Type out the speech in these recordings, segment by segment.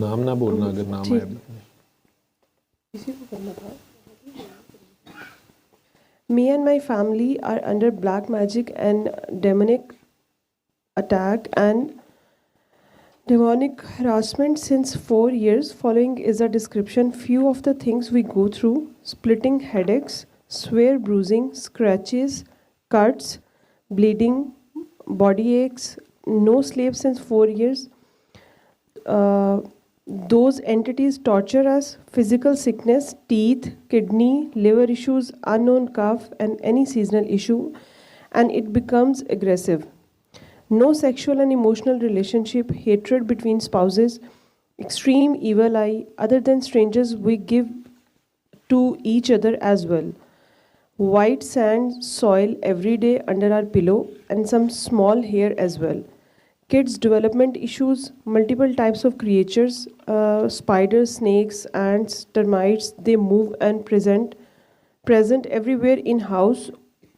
नाम ना बोलना अगर नाम आए। किसी को करना था। Me and my family are under black magic and demonic attack and demonic harassment since 4 years. Following is a description few of the things we go through: splitting headaches, severe bruising, scratches, cuts, bleeding, body aches, no sleep since 4 years. Those entities torture us: physical sickness, teeth, kidney, liver issues, unknown cough, and any seasonal issue, and it becomes aggressive. No sexual and emotional relationship, hatred between spouses, extreme evil eye, other than strangers we give to each other as well. White sand, soil every day under our pillow, and some small hair as well. Kids' development issues, multiple types of creatures, spiders, snakes, ants, termites, they move and present everywhere in house,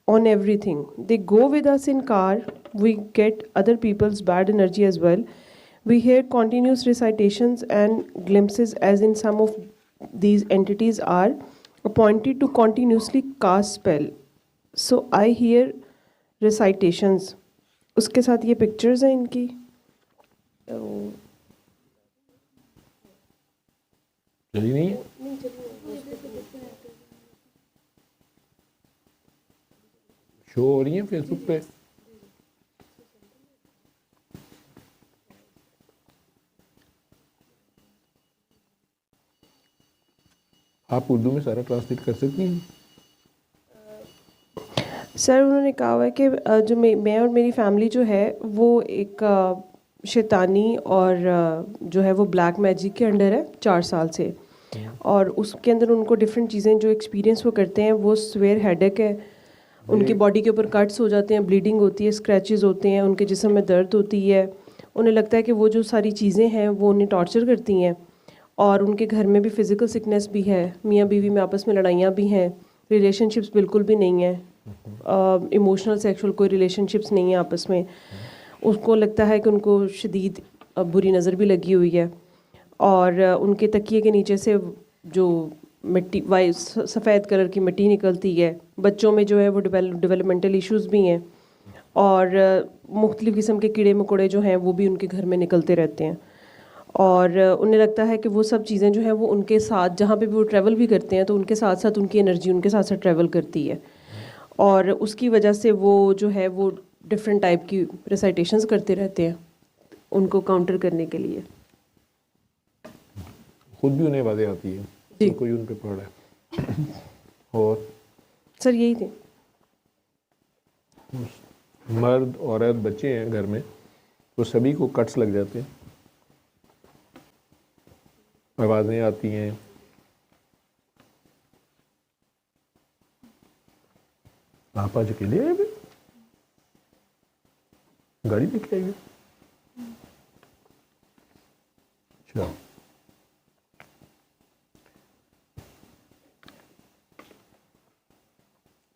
on everything. They go with us in car, we get other people's bad energy as well. We hear continuous recitations and glimpses as in some of these entities are appointed to continuously cast spell. So I hear recitations. उसके साथ ये pictures हैं इनकी। चली नहीं है? Show हो रही है फेसबुक पे? आप उर्दू में सारा ट्रांसलेट कर सकती हैं? सर उन्होंने कहा हुआ है कि जो मैं और मेरी फैमिली जो है वो एक शैतानी और जो है वो ब्लैक मैजिक के अंडर है 4 साल से, और उसके अंदर उनको डिफरेंट चीज़ें जो एक्सपीरियंस वो करते हैं वो स्वेयर हेडेक है, उनकी बॉडी के ऊपर कट्स हो जाते हैं, ब्लीडिंग होती है, स्क्रैचेस होते हैं, उनके जिस्म में दर्द होती है। उन्हें लगता है कि वो जो सारी चीज़ें हैं वो उन्हें टॉर्चर करती हैं, और उनके घर में भी फ़िज़िकल सिकनेस भी है, मियाँ बीवी में आपस में लड़ाइयाँ भी हैं, रिलेशनशिप्स बिल्कुल भी नहीं है, इमोशनल सेक्सुअल कोई रिलेशनशिप्स नहीं है आपस में। उसको लगता है कि उनको शदीद बुरी नज़र भी लगी हुई है, और उनके तकिए के नीचे से जो मिट्टी वाइट सफ़ेद कलर की मिट्टी निकलती है। बच्चों में जो है वो डेवलपमेंटल इश्यूज़ भी हैं, और मुख्तलिफ़ किस्म के कीड़े मकोड़े जो हैं वो भी उनके घर में निकलते रहते हैं, और उन्हें लगता है कि वो सब चीज़ें जो हैं वो उनके साथ जहाँ पे भी वो ट्रैवल भी करते हैं तो उनके साथ साथ उनकी एनर्जी उनके साथ साथ ट्रैवल करती है, और उसकी वजह से वो जो है वो डिफरेंट टाइप की रिसाइटेशंस करते रहते हैं उनको काउंटर करने के लिए। खुद भी उन्हें बातें आती है जी। तो कोई उन पे पड़ रहा है। और सर यही थे। मर्द औरत बच्चे हैं घर में, तो सभी को कट्स लग जाते हैं, आवाज़ें आती हैं। आप आज अकेले आए हुए? गाड़ी लेके आइए। अच्छा,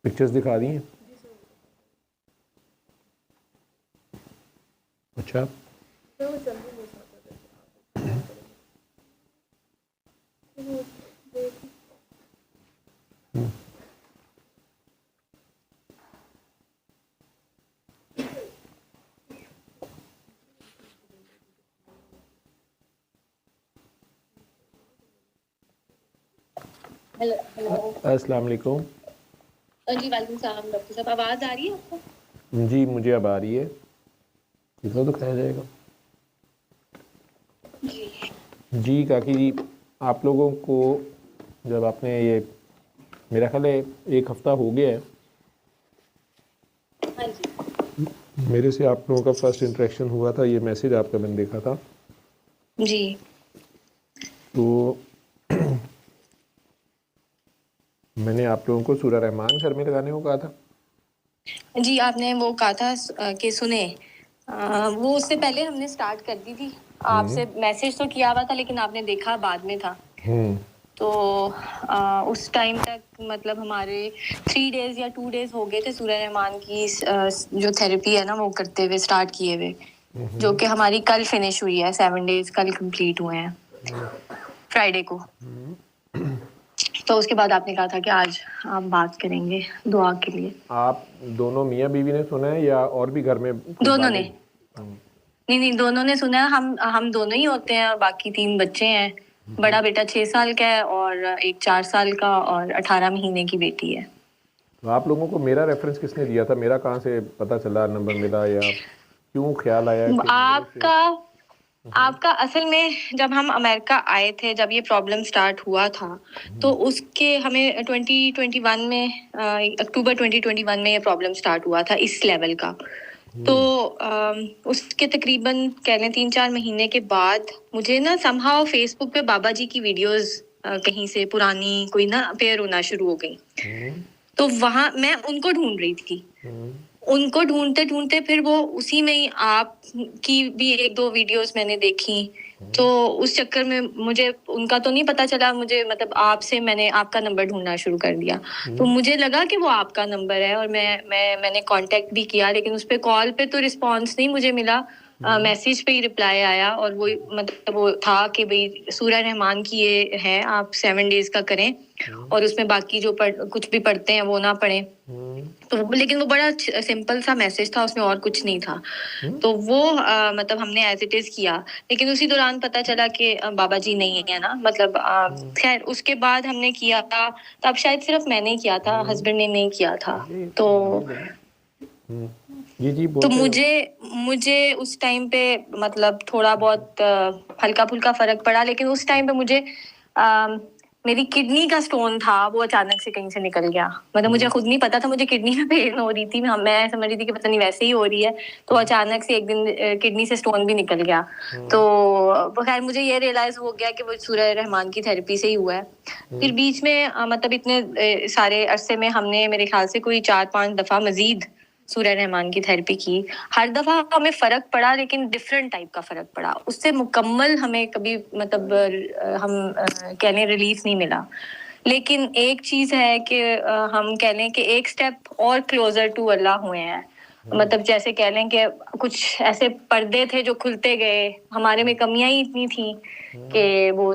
पिक्चर्स दिखा रही हैं? अच्छा, अस्सलाम वालेकुम। जी वालेकुम सलाम डॉक्टर साहब, आवाज़ आ रही है आपको? जी मुझे अब आ रही है। कितना तो खाया जाएगा? जी जी काकी जी, आप लोगों को जब आपने ये, मेरा ख्याल है 1 हफ्ता हो गया है हाँ जी मेरे से आप लोगों का फर्स्ट इंटरेक्शन हुआ था, ये मैसेज आपका मैंने देखा था। जी तो मैंने आप लोगों को सूरह रहमान सर में लगाने को कहा था। जी आपने वो कहा था कि सुने, वो उससे पहले हमने स्टार्ट कर दी थी। आपसे मैसेज तो किया हुआ था लेकिन आपने देखा बाद में था। तो उस टाइम तक मतलब हमारे 3 डेज या 2 डेज हो गए थे सूरह रहमान की जो थेरेपी है ना वो करते हुए, स्टार्ट किए हुए, जो कि हमारी कल फिनिश हुई है। 7 डेज कल कंप्लीट हुए हैं। फ्राइडे को। तो उसके बाद आपने कहा था कि आज आप बात करेंगे दुआ के लिए। आप दोनों मियाँ बीवी ने सुना है या और भी घर में दोनों ने? नहीं, दोनों ने सुना है। हम दोनों ही होते हैं और बाकी 3 बच्चे हैं। बड़ा बेटा 6 साल का है और एक 4 साल का और 18 महीने की बेटी है। तो आप लोगों को मेरा रेफरेंस किसने दिया था? मेरा कहाँ से पता चला, नंबर मिला, या क्यों ख्याल आया कि आपका असल में जब हम अमेरिका आए थे, जब ये प्रॉब्लम स्टार्ट हुआ था, तो उसके हमें 2021 में अक्टूबर 2021 में ये प्रॉब्लम स्टार्ट हुआ था इस लेवल का। तो उसके तकरीबन कह लें 3-4 महीने के बाद मुझे ना समहाउ फेसबुक पे बाबा जी की वीडियोस कहीं से पुरानी कोई ना अपेयर होना शुरू हो गई। तो वहां मैं उनको ढूंढ रही थी। उनको ढूंढते ढूंढते फिर वो उसी में ही आप की भी 1-2 वीडियोस मैंने देखी। तो उस चक्कर में मुझे उनका तो नहीं पता चला, मुझे मतलब आपसे मैंने आपका नंबर ढूंढना शुरू कर दिया। तो मुझे लगा कि वो आपका नंबर है और मैंने कांटेक्ट भी किया, लेकिन उस पे कॉल पे तो रिस्पांस नहीं मुझे मिला। मैसेज पे ही रिप्लाई आया और वो मतलब वो था कि भाई सूरह रहमान की ये है, आप 7 डेज का करें और उसमें बाकी जो कुछ भी पढ़ते हैं वो ना पढ़ें। तो लेकिन वो बड़ा सिंपल सा मैसेज था, उसमें और कुछ नहीं था। तो वो मतलब हमने एज इट इज किया, लेकिन उसी दौरान पता चला कि बाबा जी नहीं है ना, मतलब खैर उसके बाद हमने किया था, तब शायद सिर्फ मैंने किया था, हस्बैंड ने नहीं किया था। तो जी तो मुझे उस टाइम पे मतलब थोड़ा बहुत हल्का फुल्का फर्क पड़ा, लेकिन उस टाइम पे मुझे मेरी किडनी का स्टोन था, वो अचानक से कहीं से निकल गया। मतलब मुझे खुद नहीं पता था, मुझे किडनी में पेन हो रही थी, मैं समझ रही थी कि पता नहीं वैसे ही हो रही है। तो अचानक से एक दिन किडनी से स्टोन भी निकल गया। तो खैर मुझे ये रियलाइज हो गया कि वो सूरह रहमान की थेरेपी से ही हुआ है। फिर बीच में मतलब इतने सारे अरसे में हमने मेरे ख्याल से कोई 4-5 दफा मजीद सूरह रहमान की थेरेपी की। हर दफा हमें फर्क पड़ा, लेकिन डिफरेंट टाइप का फर्क पड़ा। उससे मुकम्मल हमें कभी मतलब हम कह लें रिलीफ नहीं मिला। लेकिन एक चीज है कि हम कह लें कि एक स्टेप और क्लोजर टू अल्लाह हुए हैं। मतलब जैसे कह लें कि कुछ ऐसे पर्दे थे जो खुलते गए, हमारे में कमियां ही इतनी थी कि वो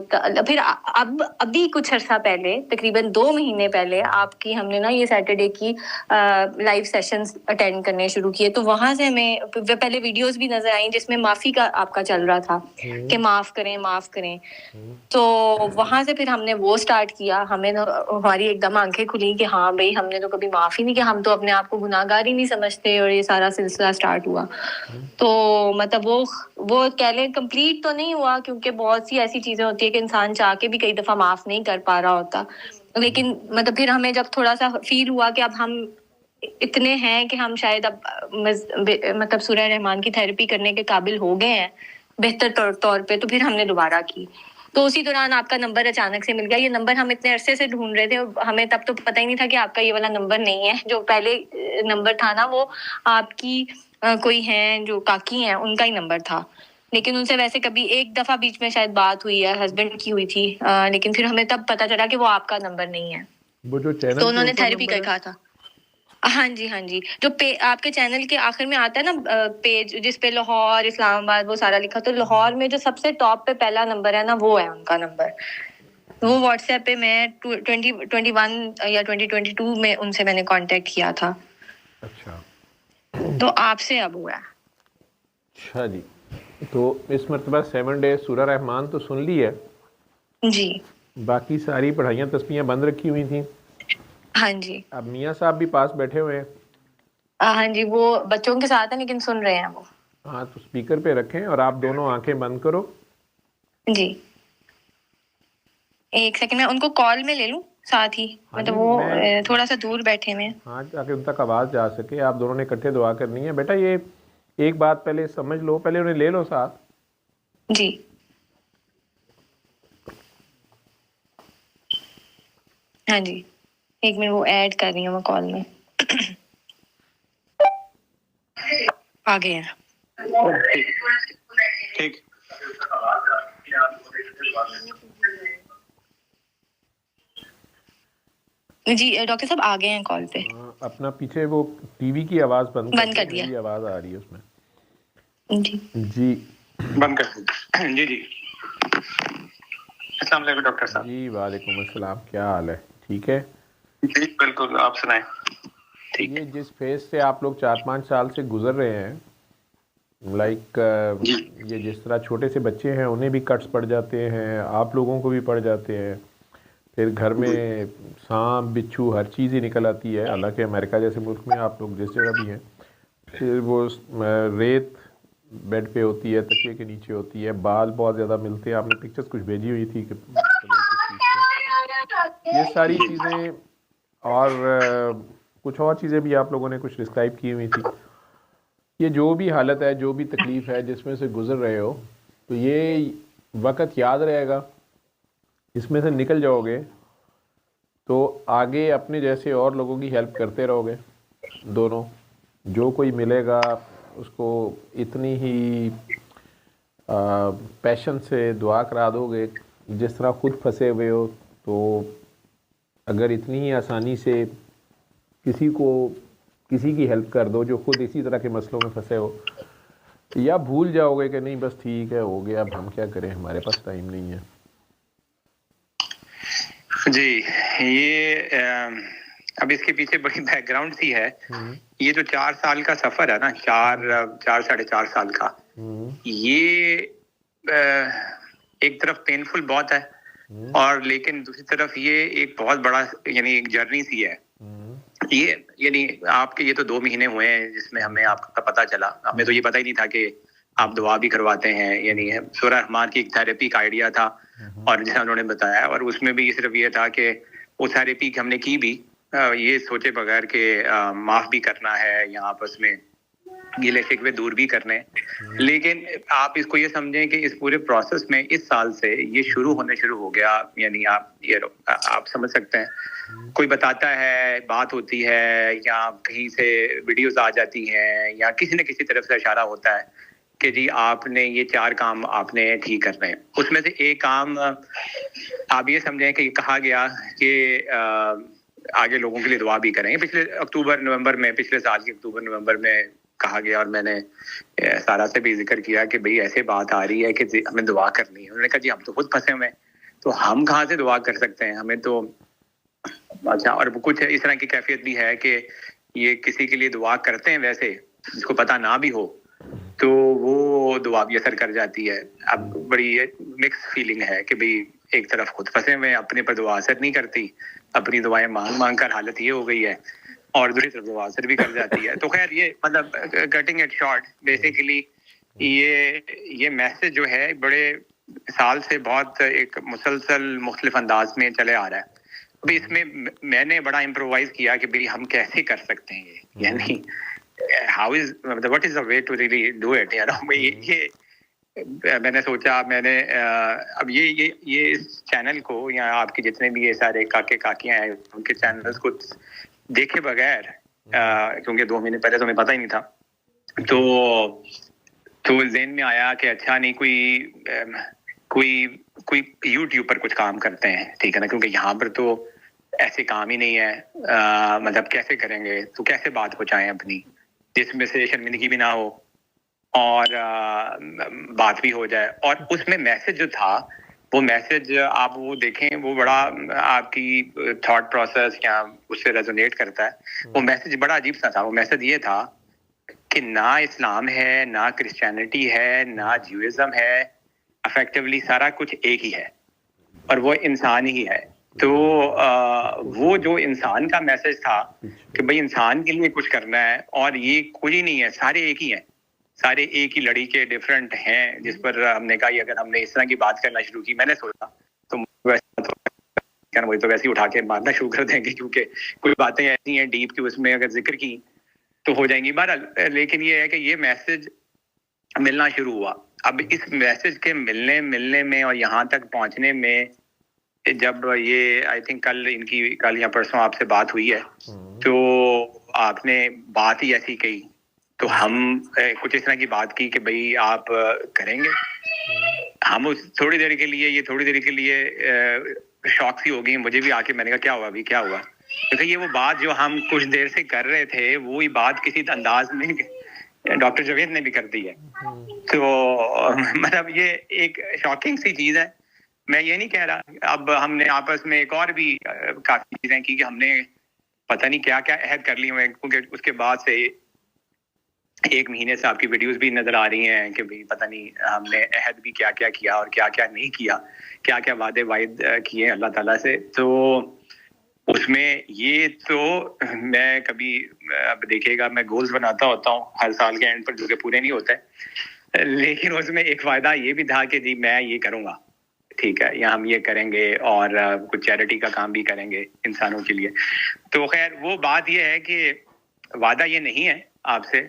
फिर अब अभी कुछ अर्सा पहले, तकरीबन 2 महीने पहले आपकी हमने ना ये सैटरडे की लाइव सेशंस अटेंड करने शुरू किए। तो वहां से हमें पहले वीडियोस भी नजर आई जिसमें माफी का आपका चल रहा था कि माफ करें। तो वहां से फिर हमने वो स्टार्ट किया। हमें हमारी एकदम आंखें खुली कि हाँ भाई, हमने तो कभी माफ ही नहीं किया, हम तो अपने आप को गुनाहगार ही नहीं समझते, और ये सारा सिलसिला स्टार्ट हुआ। तो मतलब वो कह लें कंप्लीट तो नहीं हुआ, क्योंकि बहुत सी ऐसी चीजें होती है कि इंसान चाह के भी कई दफा माफ नहीं कर पा रहा होता। लेकिन मतलब फिर हमें जब थोड़ा सा फील हुआ कि अब हम इतने हैं कि हम शायद अब मतलब सूरह रहमान की थेरेपी करने के काबिल हो गए हैं बेहतर तौर पे, तो फिर हमने दोबारा की। तो उसी दौरान आपका नंबर अचानक से मिल गया। ये नंबर हम इतने अरसे से ढूंढ रहे थे, हमें तब तो पता ही नहीं था कि आपका ये वाला नंबर नहीं है। जो पहले नंबर था ना, वो आपकी कोई हैं जो काकी हैं, उनका ही नंबर था। लेकिन उनसे वैसे कभी एक दफा बीच में शायद बात हुई है, हस्बैंड की हुई थी, लेकिन फिर हमें तब पता चला कि वो आपका नंबर नहीं है। वो जो चैनल तो उन्होंने थेरेपी का कहा था। हाँ जी, जो आपके चैनल के आखिर में आता है ना पेज, जिस पे लाहौर, इस्लामाबाद वो सारा लिखा, तो लाहौर में जो सबसे टॉप पे पहला नंबर है ना, वो है उनका नंबर। वो व्हाट्सएप पे मैं 2021 या 2022 में उनसे मैंने कांटेक्ट किया था। अच्छा, तो आपसे अब हुआ है। अच्छा जी। तो इस मरतबा 7 डेज सूरह रहमान तो सुन ली है जी। बाकी सारी पढ़ाइयाँ तस्बीहें बंद रखी हुई थी। हाँ जी। अब मियाँ साहब भी पास बैठे हुए हैं। हाँ जी, वो बच्चों के साथ है लेकिन सुन रहे हैं वो। हाँ, तो स्पीकर पे रखें और आप दोनों आंखें बंद करो। जी, एक सेकंड, मैं उनको कॉल में ले लूं साथ ही। हाँ मतलब जी, वो थोड़ा सा दूर बैठे हुए हैं। हाँ, ताकि उन तक आवाज़ जा सके। आप दोनों ने इकट्ठे दुआ करनी है। बेटा ये एक बात पहले समझ लो, पहले उन्हें ले लो साथ। जी। हाँ जी, एक मिनट, वो ऐड कर रही हूँ मैं कॉल में। आ गए हैं। ठीक। जी डॉक्टर साहब आ गए हैं कॉल पे। अपना पीछे वो टीवी की आवाज़ बंद कर दिया। मेरी आवाज़ आ रही है उसमें। जी जी बंद कर। जी। अस्सलाम वालेकुम डॉक्टर साहब। जी वालेकुम अस्सलाम, क्या हाल है? ठीक है। जी बिल्कुल, आप सुनाएं। ठीक ये है जिस फेज से आप लोग 4-5 साल से गुजर रहे हैं, लाइक जी। ये जिस तरह छोटे से बच्चे हैं उन्हें भी कट्स पड़ जाते हैं, आप लोगों को भी पड़ जाते हैं, फिर घर में सांप बिच्छू हर चीज़ ही निकल आती है। हालांकि अमेरिका जैसे मुल्क में आप लोग जिस जगह भी हैं, फिर वो रेत बेड पे होती है, तकिए के नीचे होती है, बाल बहुत ज़्यादा मिलते हैं। आपने पिक्चर्स कुछ भेजी हुई थी कि पता नहीं किस चीज़ के। ये सारी चीज़ें और कुछ और चीज़ें भी आप लोगों ने कुछ डिस्क्राइब की हुई थी। ये जो भी हालत है, जो भी तकलीफ़ है जिसमें से गुज़र रहे हो, तो ये वक़्त याद रहेगा, इसमें से निकल जाओगे तो आगे अपने जैसे और लोगों की हेल्प करते रहोगे। दोनों जो कोई मिलेगा उसको इतनी ही पैशन से दुआ करा दोगे जिस तरह खुद फंसे हुए हो। तो अगर इतनी ही आसानी से किसी को किसी की हेल्प कर दो जो खुद इसी तरह के मसलों में फंसे हो, या भूल जाओगे कि नहीं बस ठीक है हो गया, अब हम क्या करें, हमारे पास टाइम नहीं है। जी, ये अब इसके पीछे बड़ी बैकग्राउंड सी है। ये जो 4 साल का सफर है ना, 4 साढ़े 4 साल का, ये एक तरफ पेनफुल बहुत है, और लेकिन दूसरी तरफ ये एक बहुत बड़ा यानी एक जर्नी सी है। ये यानी आपके ये तो 2 महीने हुए हैं जिसमें हमें आपका पता चला। हमें तो ये पता ही नहीं था कि आप दुआ भी करवाते हैं। यानी सूरह रहमान की एक थेरेपी का आइडिया था, और जैसा उन्होंने बताया, और उसमें भी सिर्फ ये था कि वो थेरेपी हमने की भी ये सोचे बगैर कि माफ भी करना है या आपस में गिले शिकवे दूर भी करने। लेकिन आप इसको ये समझें कि इस पूरे प्रोसेस में इस साल से ये शुरू हो गया। यानी आप समझ सकते हैं, कोई बताता है, बात होती है, या कहीं से वीडियोस आ जाती हैं, या किसी न किसी तरफ से इशारा होता है कि जी आपने ये 4 काम आपने ठीक करने हैं। उसमें से एक काम आप ये समझें कि कहा गया कि आगे लोगों के लिए दुआ भी करेंगे। पिछले पिछले साल के अक्टूबर नवंबर में कहा गया, और मैंने सारा से भी जिक्र किया कि भाई ऐसे बात आ रही है कि हमें दुआ करनी है। उन्होंने कहा जी हम तो खुद फंसे हुए हैं, तो हम कहाँ से दुआ कर सकते हैं, हमें तो अच्छा। और कुछ इस तरह की कैफियत भी है कि ये किसी के लिए दुआ करते हैं वैसे जिसको पता ना भी हो, तो वो दुआ भी असर कर जाती है। अब बड़ी मिक्स फीलिंग है कि भाई एक तरफ खुद फंसे हुए, अपने पर दुआ असर नहीं करती, अपनी दुआएं मांग मांग कर हालत ये हो गई है, और दूसरी तरफ दुआ असर भी कर जाती है। तो खैर ये मतलब कटिंग इट शॉर्ट, बेसिकली ये मैसेज जो है बड़े साल से बहुत एक मुसलसल मुख्तलिफ अंदाज में चले आ रहा है। अभी इसमें मैंने बड़ा इम्प्रोवाइज किया कि भाई हम कैसे कर सकते हैं ये, यानी how is what is the way to really do it. ये मैंने सोचा, मैंने अब ये इस चैनल को, या आपके जितने भी ये सारे काके काकियां हैं, उनके चैनल्स को देखे बगैर, क्योंकि 2 महीने पहले तो हमें पता ही नहीं था, तो ज़हन में आया कि अच्छा नहीं कोई यूट्यूब पर कुछ काम करते हैं, ठीक है ना, क्योंकि यहाँ पर तो ऐसे काम ही नहीं है। मतलब कैसे करेंगे, तो कैसे बात पहुंचाएं अपनी जिसमें से शर्मिंदगी भी ना हो और बात भी हो जाए। और उसमें मैसेज जो था, वो मैसेज आप वो देखें, वो बड़ा आपकी थॉट प्रोसेस या उससे रेजोनेट करता है। वो मैसेज बड़ा अजीब सा था। वो मैसेज ये था कि ना इस्लाम है, ना क्रिश्चियनिटी है, ना ज्यूइज्म है, इफेक्टिवली सारा कुछ एक ही है, और वो इंसान ही है। तो वो जो इंसान का मैसेज था कि भाई इंसान के लिए कुछ करना है, और ये कुछ ही नहीं है, सारे एक ही हैं, सारे एक ही लड़ी के डिफरेंट हैं। जिस पर हमने कहा अगर हमने इस तरह की बात करना शुरू की, मैंने सोचा तो वही तो वैसे ही उठा के मारना शुरू कर देंगे, क्योंकि कुछ बातें ऐसी हैं डीप की, उसमें अगर जिक्र की तो हो जाएंगी। बहरहाल लेकिन ये है कि ये मैसेज मिलना शुरू हुआ। अब इस मैसेज के मिलने में और यहाँ तक पहुंचने में, जब ये आई थिंक कल या परसों आपसे बात हुई है, तो आपने बात ही ऐसी कही, तो हम कुछ इस तरह की बात की कि भाई आप करेंगे। हम उस थोड़ी देर के लिए शॉक सी हो गई मुझे भी आके। मैंने कहा क्या हुआ अभी, क्या हुआ? क्योंकि ये वो बात जो हम कुछ देर से कर रहे थे, वो ही बात किसी अंदाज में डॉक्टर जावेद ने भी कर दी है। तो मतलब ये एक शॉकिंग सी चीज है। मैं ये नहीं कह रहा, अब हमने आपस में एक और भी काफी चीजें की कि हमने पता नहीं क्या क्या अहद कर लिए हुए हैं, क्योंकि उसके बाद से 1 महीने से आपकी वीडियोस भी नजर आ रही हैं कि भाई पता नहीं हमने अहद भी क्या क्या किया और क्या क्या नहीं किया, क्या क्या वादे वायद किए अल्लाह ताला से। तो उसमें ये तो मैं कभी, अब देखिएगा, मैं गोल्स बनाता होता हूँ हर साल के एंड पर जो कि पूरे नहीं होते, लेकिन उसमें एक वायदा ये भी था कि जी मैं ये करूँगा, ठीक है, या हम ये करेंगे और कुछ चैरिटी का काम भी करेंगे इंसानों के लिए। तो खैर वो बात ये है कि वादा ये नहीं है आपसे,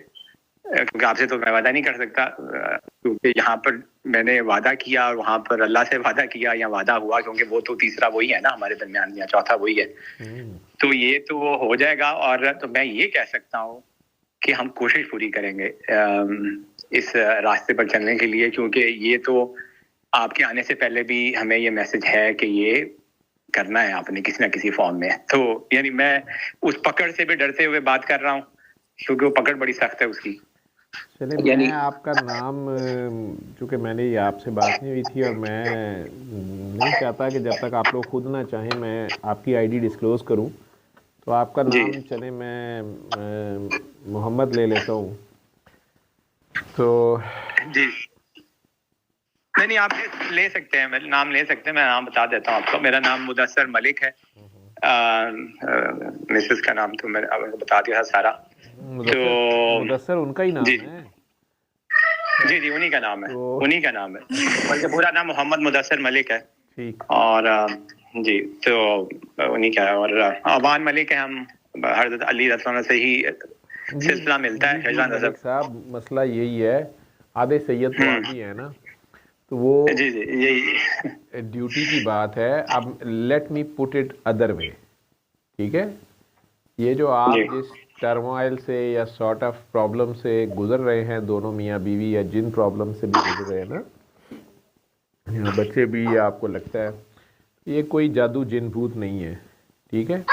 क्योंकि आपसे तो मैं वादा नहीं कर सकता, क्योंकि यहाँ पर मैंने वादा किया और वहाँ पर अल्लाह से वादा किया या वादा हुआ, क्योंकि वो तो तीसरा वही है ना हमारे दरमियान, या चौथा वही है। तो ये तो वो हो जाएगा। और तो मैं ये कह सकता हूँ कि हम कोशिश पूरी करेंगे इस रास्ते पर चलने के लिए, क्योंकि ये तो आपके आने से पहले भी हमें ये मैसेज है कि ये करना है आपने किसी ना किसी फॉर्म में। तो यानी मैं उस पकड़ से भी डरते हुए बात कर रहा हूँ, क्योंकि वो पकड़ बड़ी सख्त है उसकी। चलिए, मैं आपका नाम, चूँकि मैंने ये आपसे बात नहीं हुई थी और मैं नहीं चाहता कि जब तक आप लोग खुद ना चाहें मैं आपकी आईडी डिस्क्लोज करूं, तो आपका नाम चले मैं मोहम्मद ले लेता हूं। तो जी नहीं, आप ले सकते हैं, मैं नाम ले सकते हैं, मैं नाम बता देता हूँ आपको। मेरा नाम मुदस्सर मलिक है। मिसेस का नाम तो मैंने आपको बता दिया था सारा। तो मुदस्सर उनका ही नाम है? जी जी, उन्हीं का नाम है, उन्हीं का नाम है। उनका पूरा नाम मोहम्मद मुदस्सर मलिक है। ठीक। और जी, तो उन्हीं का है। और अवान मलिक है, हम हज़रत अली रज़ियल्लाहु अन्हु से ही सिलसिला मिलता है। मलिक साहब, मसला यही है, आधे सैयद तो आप ही है ना, तो वो जी जी यही ड्यूटी की बात है। अब let me put it other way, ठीक है? ये जो आप जिस टर्मोइल से या सॉर्ट ऑफ प्रॉब्लम से गुजर रहे हैं, दोनों मियाँ बीवी, या जिन प्रॉब्लम से भी गुजर रहे हैं ना, या बच्चे भी, या आपको लगता है, ये कोई जादू जिन भूत नहीं है, ठीक है?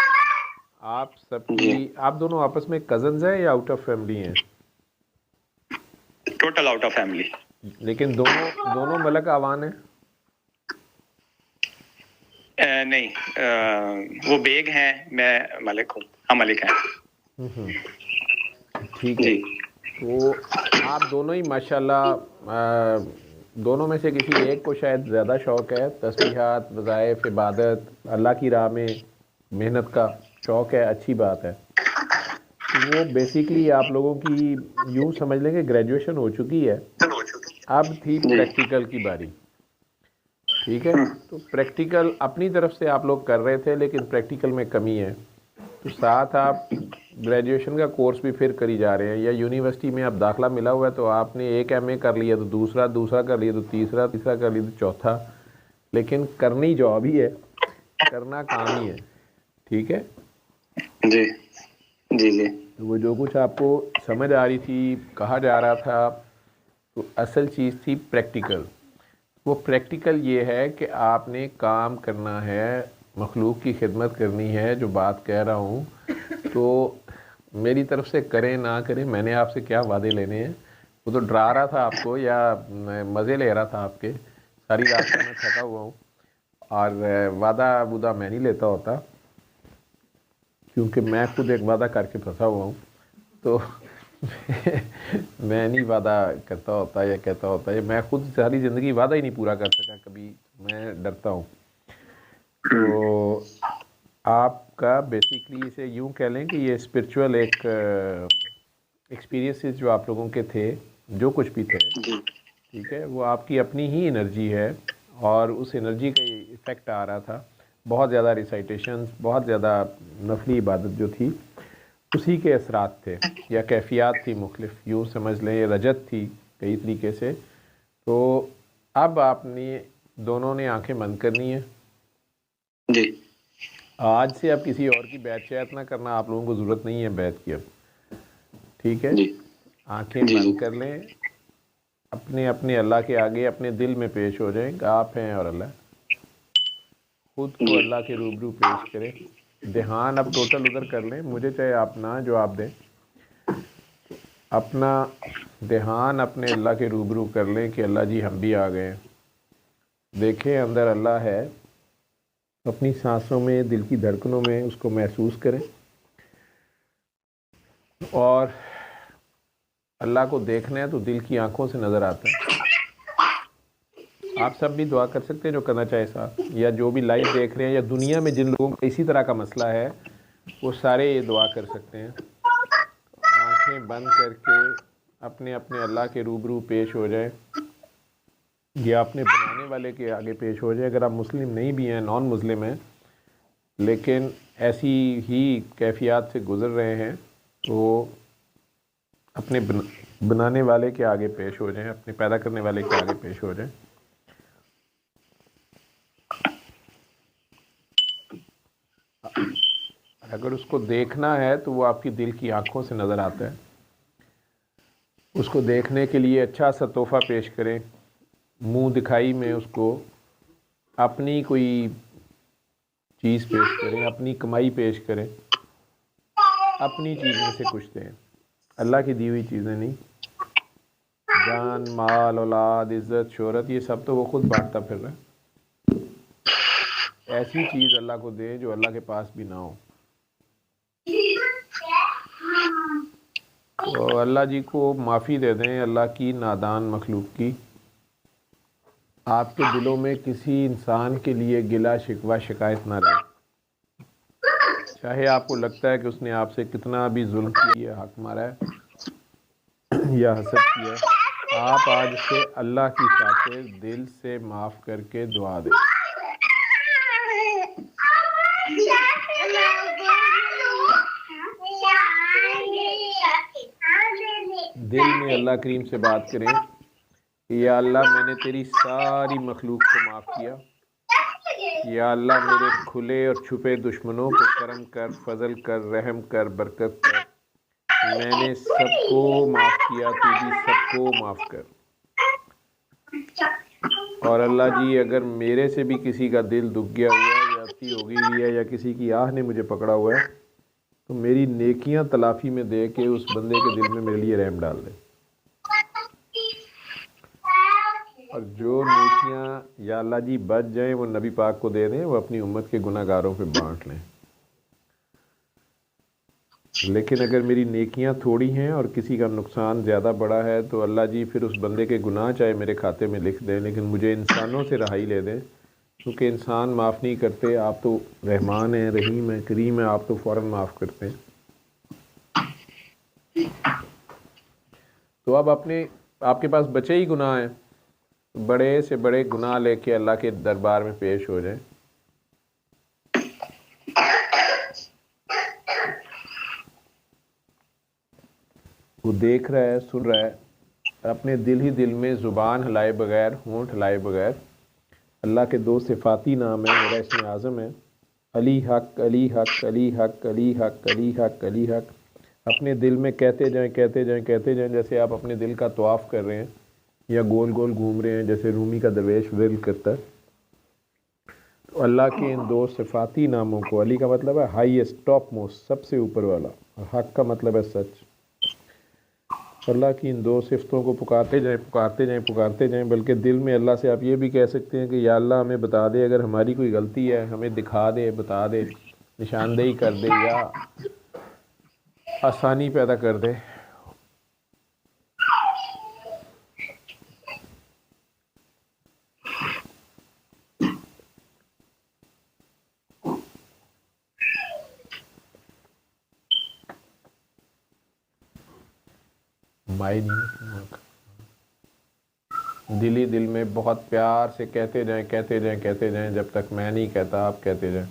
आप सबकी, आप दोनों आपस में कजन्स हैं या आउट ऑफ फैमिली हैं? Total out of family. लेकिन दोनों मलक आवान है? नहीं, वो बेग हैं, मैं मलिक हूँ, हम मलिक हैं। ठीक है। तो आप दोनों ही माशाल्लाह, दोनों में से किसी एक को शायद ज़्यादा शौक़ है तस्बीहात, वज़ाइफ, इबादत, अल्लाह की राह में मेहनत का शौक़ है, अच्छी बात है। वो बेसिकली आप लोगों की यूँ समझ लेंगे ग्रेजुएशन हो चुकी है, अब थी प्रैक्टिकल की बारी, ठीक है? तो प्रैक्टिकल अपनी तरफ से आप लोग कर रहे थे, लेकिन प्रैक्टिकल में कमी है, तो साथ आप ग्रेजुएशन का कोर्स भी फिर करी जा रहे हैं, या यूनिवर्सिटी में आप दाखिला मिला हुआ है तो आपने एक MA कर लिया तो दूसरा कर लिया तो तीसरा कर लिया तो चौथा, लेकिन करनी जॉब ही है, करना काम ही है, ठीक है? जी जी जी। तो वो जो कुछ आपको समझ आ रही थी, कहा जा रहा था, तो असल चीज़ थी प्रैक्टिकल। वो प्रैक्टिकल ये है कि आपने काम करना है, मखलूक की खिदमत करनी है। जो बात कह रहा हूँ, तो मेरी तरफ से करें ना करें, मैंने आपसे क्या वादे लेने हैं? वो तो डरा रहा था आपको या मज़े ले रहा था आपके? सारी रात को मैं थका हुआ हूँ, और वादा वुदा मैं नहीं लेता होता, क्योंकि मैं खुद एक वादा करके फंसा हुआ हूँ। तो मैं नहीं वादा करता होता या कहता होता, या मैं खुद सारी ज़िंदगी वादा ही नहीं पूरा कर सका कभी, मैं डरता हूँ। तो आपका बेसिकली इसे यूँ कह लें कि ये स्पिरिचुअल एक एक्सपीरियंसेस जो आप लोगों के थे, जो कुछ भी थे, ठीक है, वो आपकी अपनी ही एनर्जी है, और उस एनर्जी का इफ़ेक्ट आ रहा था। बहुत ज़्यादा रिसाइटेशंस, बहुत ज़्यादा नफली इबादत जो थी, उसी के असरात थे, या कैफियत थी मुख्तलिफ, यूँ समझ लें, रजत थी कई तरीके से। तो अब आपने दोनों ने आंखें बंद करनी है जी। आज से अब किसी और की बैत शैत ना करना, आप लोगों को ज़रूरत नहीं है बैत की अब, ठीक है? आंखें बंद कर लें, अपने अपने अल्लाह के आगे अपने दिल में पेश हो जाएं, आप हैं और अल्लाह, खुद को अल्लाह के रूबरू पेश करें। ध्यान अब टोटल उधर कर लें, मुझे चाहे आप ना जवाब दें, अपना ध्यान अपने अल्लाह के रूबरू कर लें कि अल्लाह जी हम भी आ गए, देखें अंदर अल्लाह है, अपनी सांसों में, दिल की धड़कनों में उसको महसूस करें। और अल्लाह को देखना है तो दिल की आंखों से नज़र आता है। आप सब भी दुआ कर सकते हैं जो करना चाहे साथ, या जो भी लाइव देख रहे हैं, या दुनिया में जिन लोगों का इसी तरह का मसला है वो सारे ये दुआ कर सकते हैं। आंखें बंद करके अपने अपने अल्लाह के रूबरू पेश हो जाए, या अपने बनाने वाले के आगे पेश हो जाए। अगर आप मुस्लिम नहीं भी हैं, नॉन मुस्लिम हैं, लेकिन ऐसी ही कैफियत से गुज़र रहे हैं, तो अपने बनाने वाले के आगे पेश हो जाएं, अपने पैदा करने वाले के आगे पेश हो जाएं। अगर उसको देखना है तो वो आपकी दिल की आंखों से नज़र आता है। उसको देखने के लिए अच्छा सा तोहफ़ा पेश करें, मुंह दिखाई में उसको अपनी कोई चीज़ पेश करें, अपनी कमाई पेश करें, अपनी चीज़ में से कुछ दें, अल्लाह की दी हुई चीज़ें नहीं। जान, माल, औलाद, इज़्ज़त, शोहरत, ये सब तो वो खुद बांटता फिर रहा है। ऐसी चीज़ अल्लाह को दें जो अल्लाह के पास भी ना हो। तो अल्लाह जी को माफ़ी दे दें अल्लाह की नादान मखलूक की। आपके दिलों में किसी इंसान के लिए गिला शिकवा शिकायत ना रहे, चाहे आपको लगता है कि उसने आपसे कितना भी जुल्म किया, हक मारा है या हसद किया है। आप आज से अल्लाह की खातिर दिल से माफ़ करके दुआ दें। दिल में अल्लाह करीम से बात करें, या अल्लाह मैंने तेरी सारी मखलूक को माफ़ किया, या अल्लाह मेरे खुले और छुपे दुश्मनों को करम कर, फजल कर, रहम कर, बरकत कर। मैंने सबको माफ़ किया, तू भी सबको माफ़ कर। और अल्लाह जी अगर मेरे से भी किसी का दिल दुख गया हुआ है, ज्यादती हो गई हुई है, या किसी की आह ने मुझे पकड़ा हुआ है, तो मेरी नेकियां तलाफी में दे के उस बंदे के दिल में मेरे लिए रहम डाल दे। और जो नेकियां या अल्लाह जी बच जाएं वो नबी पाक को दे दें, वो अपनी उम्मत के गुनाहगारों पे बांट लें। लेकिन अगर मेरी नेकियां थोड़ी हैं और किसी का नुकसान ज़्यादा बड़ा है, तो अल्लाह जी फिर उस बंदे के गुनाह चाहे मेरे खाते में लिख दें, लेकिन मुझे इंसानों से रहाई ले दें, क्योंकि इंसान माफ़ नहीं करते। आप तो रहमान हैं, रहीम हैं, करीम हैं, आप तो फ़ौरन माफ़ करते हैं। तो अब आपके पास बचे ही गुनाह हैं, बड़े से बड़े गुनाह लेके अल्लाह के दरबार में पेश हो जाएं। वो देख रहा है, सुन रहा है, अपने दिल ही दिल में ज़ुबान हिलाए बगैर, होंठ हिलाए बगैर अल्लाह के दो सिफाती नाम है, मेरा इसमें आज़म है, अली हक, अली हक, अली हक, अली हक, अली हक, अली हक। अपने दिल में कहते जाएं, कहते जाएं, कहते जाएं, जैसे आप अपने दिल का तवाफ़ कर रहे हैं या गोल गोल घूम रहे हैं, जैसे रूमी का दरवेश विर्द करता है। तो अल्लाह के इन दो सिफाती नामों को, अली का मतलब है हाईएस्ट, टॉप मोस्ट, सबसे ऊपर वाला, और हक का मतलब है सच। अल्लाह की इन दो सिफ़तों को पुकारते जाएं, पुकारते जाएं, पुकारते जाएं। बल्कि दिल में अल्लाह से आप ये भी कह सकते हैं कि या अल्लाह हमें बता दे, अगर हमारी कोई गलती है हमें दिखा दे, बता दे, निशानदेही कर दे, या आसानी पैदा कर दे। माई दिल ही दिल में बहुत प्यार से कहते जाएं, कहते जाएं, कहते जाएं, जब तक मैं नहीं कहता आप कहते जाएं।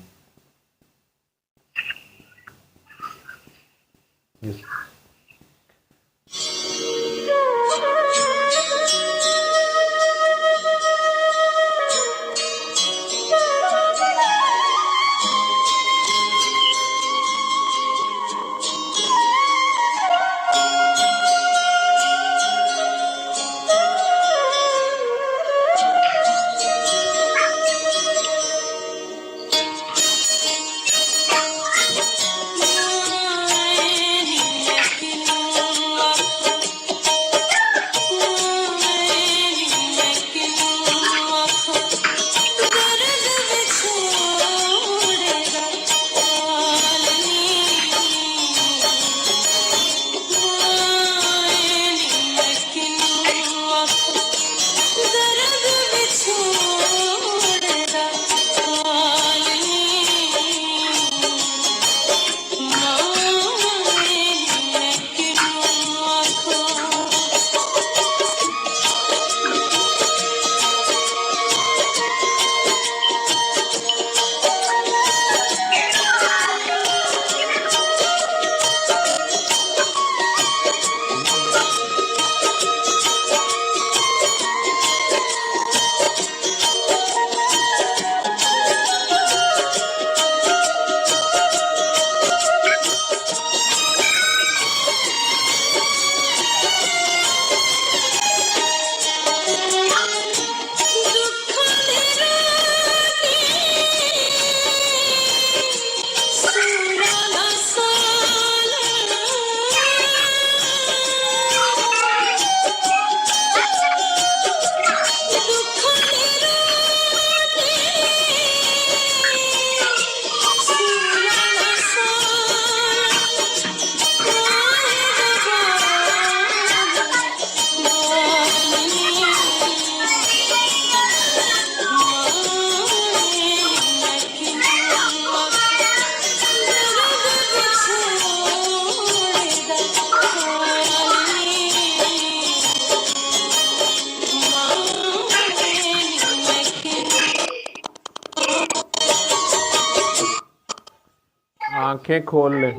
आंखें खोल लें।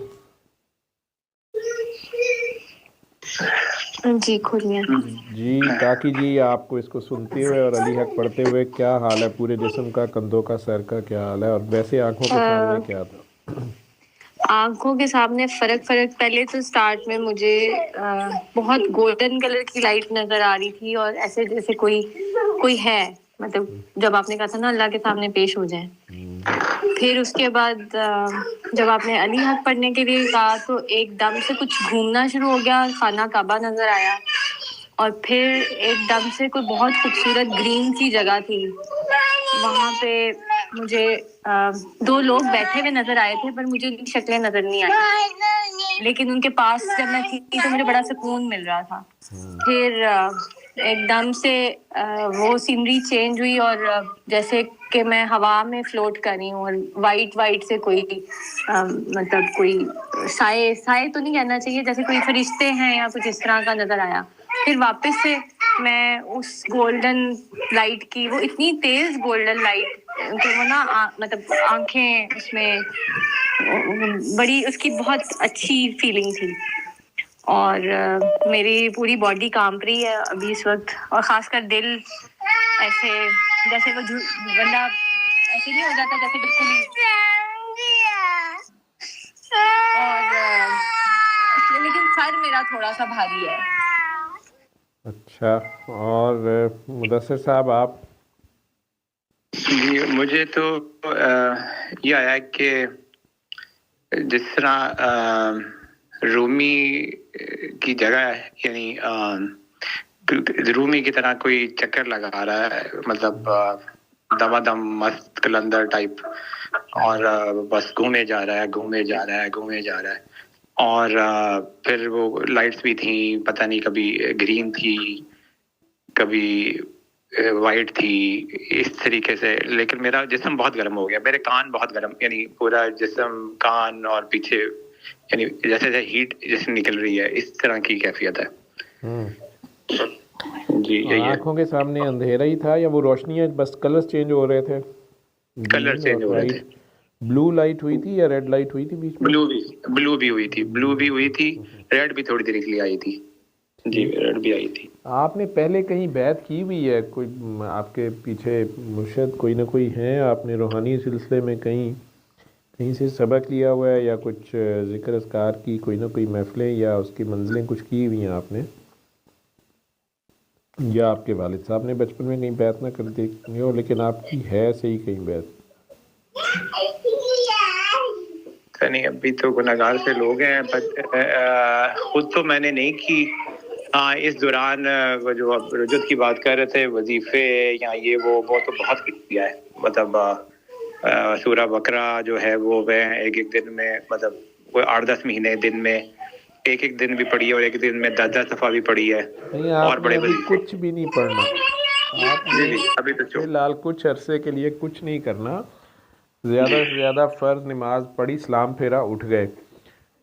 जी खोलिए। जी काकी जी, आपको इसको सुनते हुए और अली हक पढ़ते हुए क्या हाल है? पूरे जिस्म का, कंधों का, सर का क्या हाल है? और वैसे आंखों के सामने क्या था? आंखों के सामने फर्क फर्क पहले तो स्टार्ट में मुझे बहुत गोल्डन कलर की लाइट नजर आ रही थी और ऐसे जैसे कोई कोई है, मतलब जब आपने कहा था ना अल्लाह के सामने पेश हो जाए। फिर उसके बाद जब आपने अली हक पढ़ने के लिए कहा तो एकदम से कुछ घूमना शुरू हो गया, खाना काबा नजर आया और फिर एकदम से कोई बहुत खूबसूरत ग्रीन सी जगह थी, वहां पे मुझे दो लोग बैठे हुए नजर आए थे पर मुझे उनकी शक्लें नजर नहीं आई, लेकिन उनके पास जब मैं थी तो मुझे बड़ा सुकून मिल रहा था। फिर एकदम से वो सीनरी चेंज हुई और जैसे कि मैं हवा में फ्लोट कर रही हूँ और वाइट वाइट से कोई मतलब कोई साए साए तो नहीं कहना चाहिए, जैसे कोई फरिश्ते हैं या कुछ इस तरह का नजर आया। फिर वापस से मैं उस गोल्डन लाइट की, वो इतनी तेज गोल्डन लाइट कि वो ना मतलब आंखें उसमें बड़ी, उसकी बहुत अच्छी फीलिंग थी और मेरी पूरी बॉडी कांप रही है अभी इस वक्त, और खासकर दिल ऐसे जैसे वो बंदा ऐसे नहीं हो जाता जैसे बिल्कुल ही, और लेकिन सर मेरा थोड़ा सा भारी है। अच्छा, और मुदस्सिर साहब आप? जी मुझे तो ये आया कि जिस तरह रूमी की जगह है, यानी रूमी की तरह कोई चक्कर लगा रहा है, मतलब दमादम मस्त कलंदर टाइप, और बस घूमे जा रहा है, घूमे जा रहा है, घूमे जा रहा है। और फिर वो लाइट्स भी थी, पता नहीं कभी ग्रीन थी कभी वाइट थी, इस तरीके से। लेकिन मेरा जिस्म बहुत गर्म हो गया, मेरे कान बहुत गर्म, यानी पूरा जिस्म, कान और पीछे, यानी जैसे जैसे हीट जैसे निकल रही है, इस तरह की कैफियत है। जी यही है। आंखों के सामने अंधेरा ही था या वो रोशनियाँ बस कलर्स चेंज हो रहे थे? कलर ग्रीन चेंज और हो रहे थे। वाइट। ब्लू लाइट हुई थी या रेड लाइट हुई थी बीच में? ब्लू भी हुई थी, ब्लू भी हुई थी, रेड भी थोड़ी देर के लिए आई थी। जी रेड भी आई थी। आपने पहले कहीं बैत की हुई है? कोई आपके पीछे मुर्शद कोई ना कोई है? आपने रूहानी सिलसिले में कहीं कहीं से सबक लिया हुआ है या कुछ ज़िक्र अस्कार की कोई ना कोई महफ़िलें या उसकी मंजिलें कुछ की हुई हैं आपने? या आपके वालिद साहब ने बचपन में कहीं बैत ना कर दी हो, लेकिन आपकी है सही कहीं बैत? नहीं, अभी तो गुनहगार से लोग हैं, बट खुद तो मैंने नहीं की। हाँ, इस दौरान वो जो आप रुजत की बात कर रहे थे, वजीफे या ये वो तो बहुत किया है। मतलब सूरा बकरा जो है वो वह एक एक दिन में, मतलब वो 8-10 महीने दिन में एक एक दिन भी पढ़ी है और एक दिन में 10-10 दफा भी पढ़ी है। नहीं, और आपने बड़े अभी वजीफे। कुछ भी नहीं पढ़ना। आपने जी अभी तो चुप। फिलहाल कुछ अरसे के लिए कुछ नहीं करना। ज़्यादा से ज़्यादा फ़र्ज नमाज पढ़ी, सलाम फेरा, उठ गए।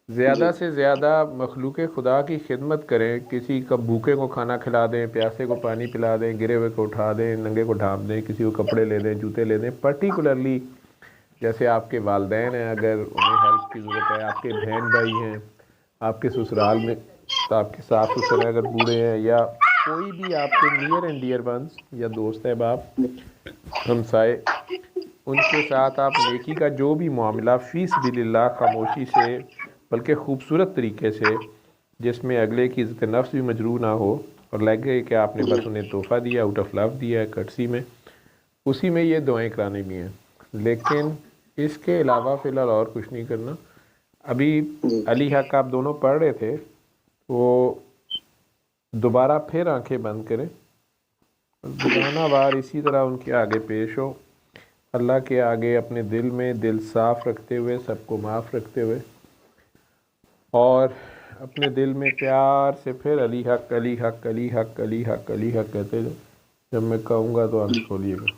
ज़्यादा से ज़्यादा मखलूक खुदा की खिदमत करें। किसी का भूखे को खाना खिला दें, प्यासे को पानी पिला दें, गिरे हुए को उठा दें, नंगे को ढांप दें, किसी को कपड़े ले दें, जूते ले दें। पर्टिकुलरली जैसे आपके वालदैन हैं, अगर उन्हें हेल्प की ज़रूरत है, आपके बहन भाई हैं, आपके ससुराल में तो आपके सास ससुर हैं अगर बूढ़े हैं, या कोई भी आपके नियर एंड डियर वंस या दोस्त है बाप, हमसाए, उनके साथ आप नेकी का जो भी मामला फ़ीस बिलिल्लाह खामोशी से, बल्कि खूबसूरत तरीके से, जिसमें अगले की इज़्ज़त नफ्स भी मजरूह ना हो और लगे कि आपने बस उन्हें तोहफ़ा दिया, आउट ऑफ लव दिया है, कर्सी में, उसी में ये दुआएं करानी भी हैं। लेकिन इसके अलावा फ़िलहाल और कुछ नहीं करना। अभी अली हक आप दोनों पढ़ रहे थे, वो दोबारा फिर आंखें बंद करें, दुगाना वार इसी तरह उनके आगे पेश हो, अल्लाह के आगे अपने दिल में दिल साफ़ रखते हुए, सबको माफ़ रखते हुए, और अपने दिल में प्यार से फिर अली हक, अली हक, अली हक, अली हक, अली हक कहते जाओ। जब मैं कहूँगा तो आंखें खोलिएगा।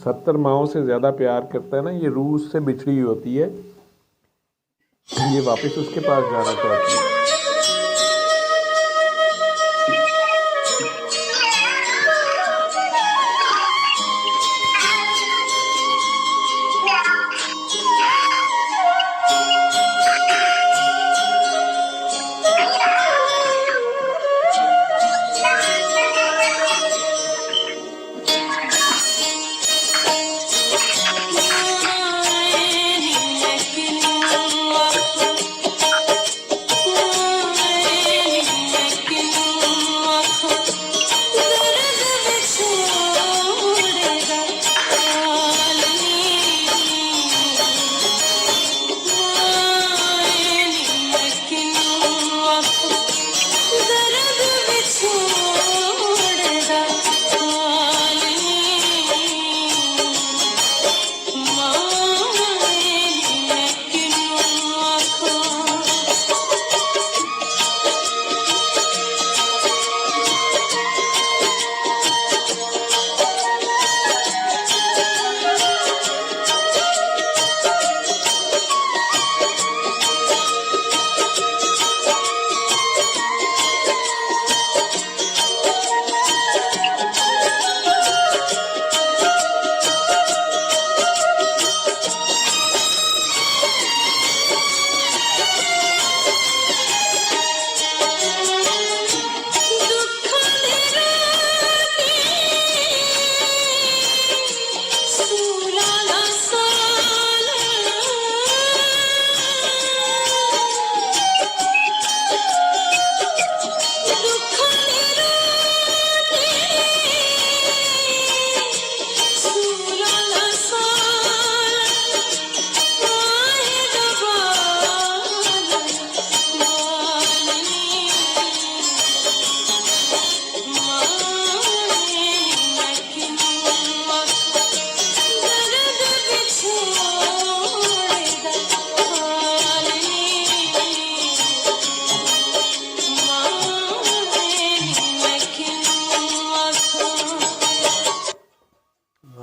70 माओं से ज़्यादा प्यार करता है ना, ये रूह उससे बिछड़ी हुई होती है, ये वापस उसके पास जाना चाहती है।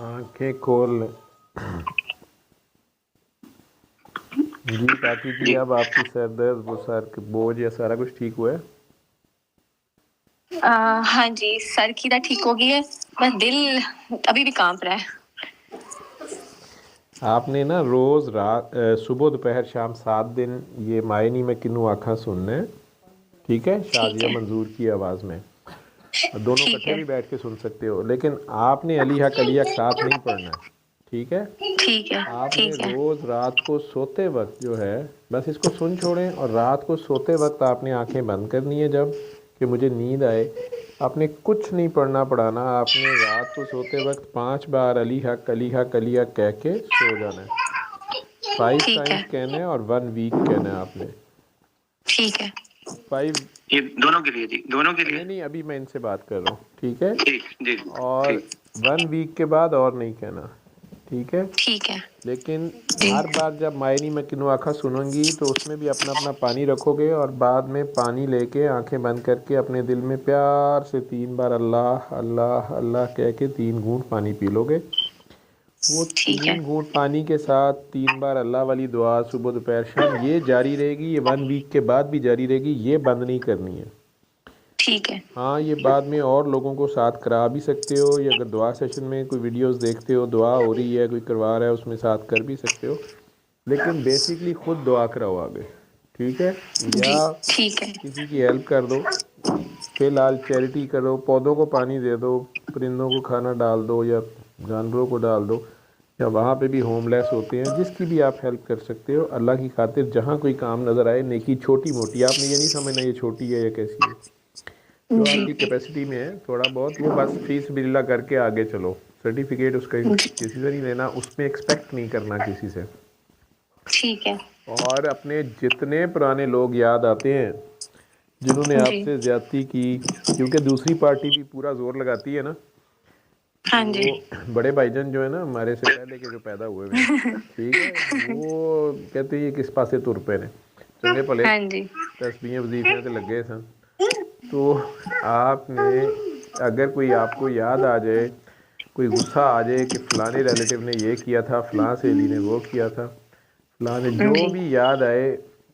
आंखें खोल लें। जी काकी जी, अब आपकी सर दर्द, वो सर के बोझ या सारा कुछ ठीक हुआ है? हाँ जी, सर की तो ठीक हो गई है, बस दिल अभी भी कांप रहा है। आपने ना रोज़ रात सुबह दोपहर शाम 7 दिन ये मायनी में किन्नू आँखा सुनना है, ठीक है? शादिया मंजूर की आवाज़ में, दोनों ठीक इकट्ठे है, भी बैठ के सुन सकते हो, लेकिन आपने अली हक अली हक साथ नहीं पढ़ना है, ठीक है? ठीक है, आपने ठीक है, रोज़ रात को सोते वक्त जो है बस इसको सुन छोड़ें, और रात को सोते वक्त आपने आंखें बंद करनी है जब कि मुझे नींद आए। आपने कुछ नहीं पढ़ना पढ़ाना, आपने रात को सोते वक्त 5 बार अली हक अली हक अली हक कह के सो जाना है। 5 ठीक है, टाइम्स कहना है और 1 वीक कहना है आपने। ठीक है। 5 ये दोनों के लिए जी, दोनों के लिए। नहीं, अभी मैं इनसे बात कर रहा हूँ, ठीक है? ठीक जी, और ठीक 1 वीक के बाद और नहीं कहना, ठीक है? ठीक है लेकिन जी, हर बार जब मायनी में किन्नू आँखा सुनूंगी तो उसमें भी अपना अपना पानी रखोगे, और बाद में पानी लेके आंखें बंद करके अपने दिल में प्यार से 3 बार अल्लाह अल्लाह अल्लाह कह के 3 घूंट पानी पी लोगे। वो ठीक है, 3 घूंट पानी के साथ 3 बार अल्लाह वाली दुआ सुबह दोपहर शाम ये जारी रहेगी, ये 1 वीक के बाद भी जारी रहेगी, ये बंद नहीं करनी है। ठीक है, हाँ, ये बाद में और लोगों को साथ करा भी सकते हो, या अगर दुआ सेशन में कोई वीडियोस देखते हो, दुआ हो रही है, कोई करवा रहा है, उसमें साथ कर भी सकते हो, लेकिन बेसिकली खुद दुआ कराओ आगे, ठीक है? जी, या ठीक है, किसी की हेल्प कर दो, फिलहाल चैरिटी करो, पौधों को पानी दे दो, परिंदों को खाना डाल दो, या जानवरों को डाल दो, या वहाँ पे भी होमलेस होते हैं, जिसकी भी आप हेल्प कर सकते हो अल्लाह की खातिर। जहाँ कोई काम नज़र आए, नेकी छोटी मोटी, आपने ये नहीं समझना ये छोटी है या कैसी है, जो आपकी जी, कैपेसिटी में है थोड़ा बहुत, वो बस फीस बिल्ला करके आगे चलो। सर्टिफिकेट उसका किसी से नहीं लेना, उसमें एक्सपेक्ट नहीं करना किसी से। ठीक है, और अपने जितने पुराने लोग याद आते हैं जिन्होंने जी, आपसे ज्यादती की, क्योंकि दूसरी पार्टी भी पूरा जोर लगाती है ना, हाँ जी, वो बड़े भाईजान जो है ना हमारे से पहले के जो पैदा हुए हुए हैं, ठीक है, वो कहते हैं ये किस पासे तुर पे ने चंगे भले हाँ जी, तस्बीहें वजीफे ते लगे सन। तो आपने अगर कोई आपको याद आ जाए कोई गुस्सा आ जाए कि फ़लाने रिलेटिव ने ये किया था, फ़लाँ सहेली ने वो किया था, फ़लाँ ने जो जी भी याद आए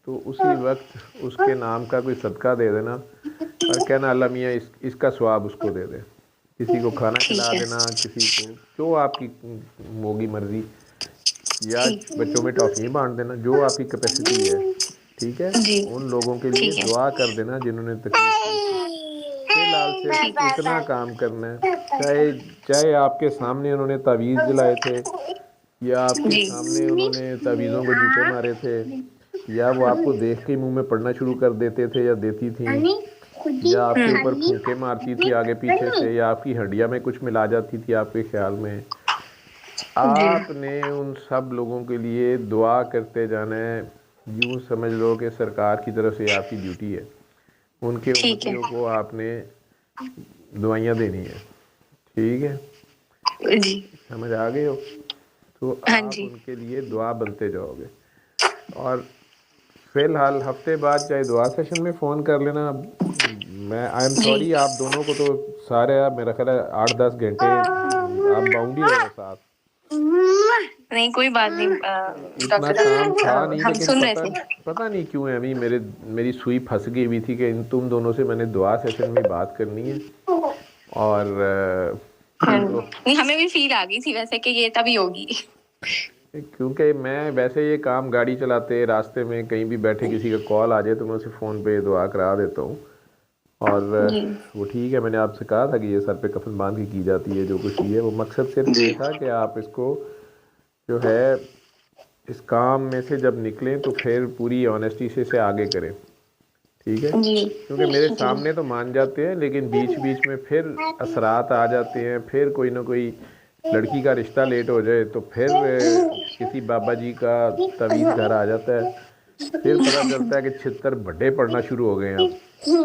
तो उसी वक्त उसके नाम का कोई सदका दे देना और कहना अल्लाह मियाँ इसका सवाब उसको दे दे। किसी को खाना ठीक खिला है। देना, किसी को जो आपकी होगी मर्ज़ी, या ठीक। बच्चों में टॉफ़ी बांट देना, जो आपकी कैपेसिटी है। ठीक है, जी उन लोगों के लिए ठीक है। दुआ कर देना जिन्होंने तकलीफ़ की थी। फिलहाल ठीक सिर्फ इतना है। काम करना है, चाहे चाहे आपके सामने उन्होंने तावीज़ जलाए थे, या आपके जी सामने उन्होंने तावीज़ों को जूते मारे थे, या वो आपको देख के ही मुंह में पड़ना शुरू कर देते थे या देती थी, या आपके ऊपर फूंके मारती थी आगे पीछे से, या आपकी हड्डियां में कुछ मिला जाती थी आपके ख्याल में, जी आपने उन सब लोगों के लिए दुआ करते जाना है। यूँ समझ लो कि सरकार की तरफ से आपकी ड्यूटी है, उनके ठीक है। उम्मतियों को आपने दुआइयाँ देनी है। ठीक है, जी समझ आ गए हो? तो हाँ आप जी। उनके लिए दुआ बनते जाओगे। और फ़िलहाल हफ्ते बाद चाहे दुआ सेशन में फ़ोन कर लेना। मैं आई एम जी सॉरी, आप दोनों को तो सारे, आप मेरा ख्याल है 8-10 घंटे आप बाउंड ही रहे साथ। नहीं कोई बात नहीं इतना डॉक्टर काम था साहब, नहीं, हम लेकिन सुन रहे पता थे। पता नहीं क्यों है, अभी मेरी सुई फंस गई हुई थी कि इन तुम दोनों से मैंने दुआ सेशन में बात करनी है। और हाँ तो नहीं, हमें भी फील आ गई थी वैसे कि ये तभी होगी। क्योंकि मैं वैसे ये काम गाड़ी चलाते रास्ते में कहीं भी बैठे किसी का कॉल आ जाए तो मैं उसे फ़ोन पे दुआ करा देता हूँ। और जी वो ठीक है, मैंने आपसे कहा था कि ये सर पे कफन बांध के की जाती है जो कुछ भी है, वो मकसद सिर्फ ये था कि आप इसको जो है इस काम में से जब निकलें तो फिर पूरी ऑनेस्टी से इसे आगे करें। ठीक है, जी क्योंकि मेरे जी सामने तो मान जाते हैं लेकिन बीच बीच में फिर असरात आ जाते हैं, फिर कोई ना कोई लड़की का रिश्ता लेट हो जाए तो फिर किसी बाबा जी का तवीज़ घर आ जाता है, फिर पता चलता है कि छितर भड्डे पड़ना शुरू हो गए हैं अब। ठीक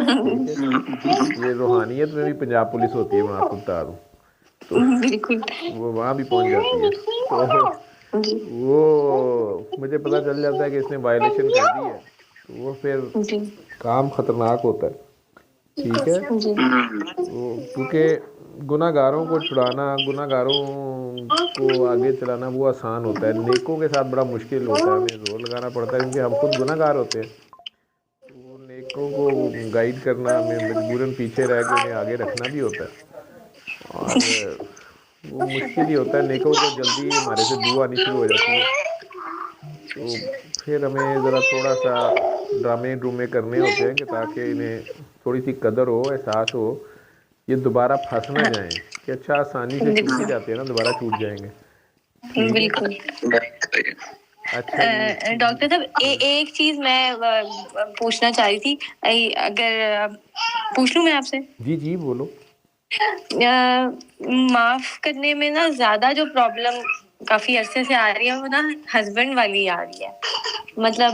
है, ये रूहानियत में भी पंजाब पुलिस होती है, मैं आपको बता दूँ। तो बिल्कुल। वो वहाँ भी पहुँच जाती है। तो जी वो मुझे पता चल जाता है कि इसने वायलेशन कर दी है, तो वो फिर जी काम ख़तरनाक होता है। ठीक है, जी वो क्योंकि गुनाहगारों को छुड़ाना, गुनाहगारों को आगे चलाना वो आसान होता है, नेकों के साथ बड़ा मुश्किल होता है, हमें जोर लगाना पड़ता है क्योंकि हम खुद गुनाहगार होते हैं। तो नेकों को गाइड करना, हमें मजबूरन पीछे रह के उन्हें आगे रखना भी होता है। और वो मुश्किल ही होता है, नेकों को जल्दी हमारे से बू आनी शुरू हो जाती है, तो फिर हमें ज़रा थोड़ा सा ड्रामे ड्रूमे करने होते हैं कि ताकि इन्हें थोड़ी सी कदर हो, एहसास हो, ये दोबारा फंस ना जाएं कि अच्छा आसानी से छूट ही जाते हैं ना, दोबारा छूट जाएंगे। ठीक है, बिल्कुल। अच्छा जी। डॉक्टर साहब एक चीज मैं पूछना चाह रही थी, अगर पूछ लूं मैं आपसे। जी जी बोलो। माफ करने में ना ज्यादा जो प्रॉब्लम काफी अरसे से आ रही है वो ना हस्बैंड वाली आ रही है, मतलब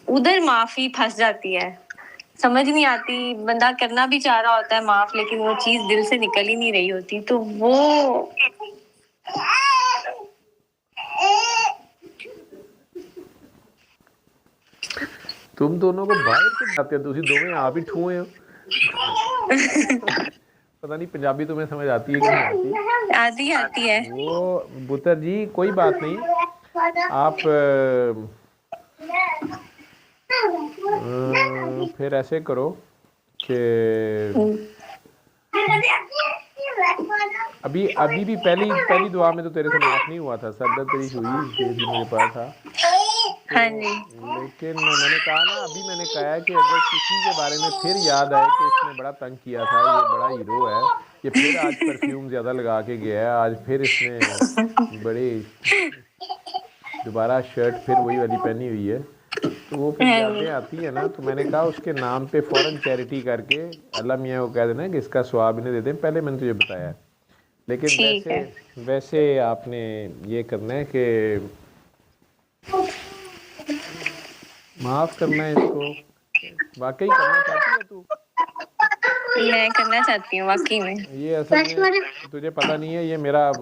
उधर माफी फंस जाती है, समझ नहीं आती, बंदा करना भी चाह रहा होता है माफ लेकिन वो चीज दिल से निकल ही नहीं रही होती, तो वो तुम दोनों को बाहर क्यों जाते हो, तुम दोवें आप ही ठूए हो। पता नहीं पंजाबी तुम्हें समझ आती है कि नहीं आती। आती है। वो बुतर जी कोई बात नहीं, आप फिर ऐसे करो कि अभी अभी भी पहली पहली दुआ में तो तेरे से माफ़ नहीं हुआ था, सर दर्द तेरी हुई केस भी मुझे पता था। तो हाँ जी लेकिन मैंने कहा ना, अभी मैंने कहा है कि अगर किसी के बारे में फिर याद आए कि इसने बड़ा तंग किया था, ये बड़ा हीरो है, ये फिर आज परफ्यूम ज़्यादा लगा के गया है, आज फिर इसने बड़े दोबारा शर्ट फिर वही वाली पहनी हुई है, तो वो फिर हाँ यादें जी आती है ना, तो मैंने कहा उसके नाम पे फ़ौरन चैरिटी करके अल्लाह मियाँ को कह देना कि इसका स्वाब इन्हें दे दें, पहले मैंने तुझे बताया है। लेकिन ठीक है। वैसे आपने ये करना है कि माफ़ करना है इसको। वाकई करना चाहती है तू? मैं करना चाहती हूँ वाकई में। ये असल में तुझे पता नहीं है, ये मेरा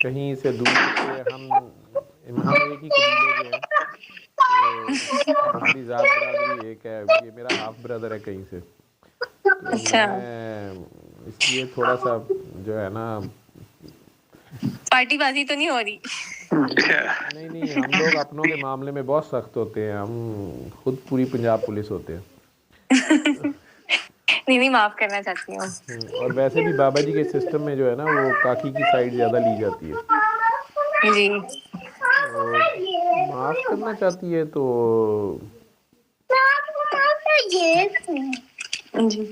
कहीं से दूर से हम एक ही कबीले के हैं, तो हमारी ज़ात बरादरी एक है, ये मेरा हाफ ब्रदर है कहीं से, तो अच्छा मैं इसलिए थोड़ा सा जो है ना, पार्टीबाजी तो नहीं हो रही? नहीं नहीं, हम लोग अपनों के मामले में बहुत सख्त होते हैं, हम खुद पूरी पंजाब पुलिस होते हैं। नहीं नहीं, माफ करना चाहती हूँ। और वैसे भी बाबा जी के सिस्टम में जो है ना, वो काकी की साइड ज़्यादा ली जाती है। जी और माफ़ करना चाहती है तो जी।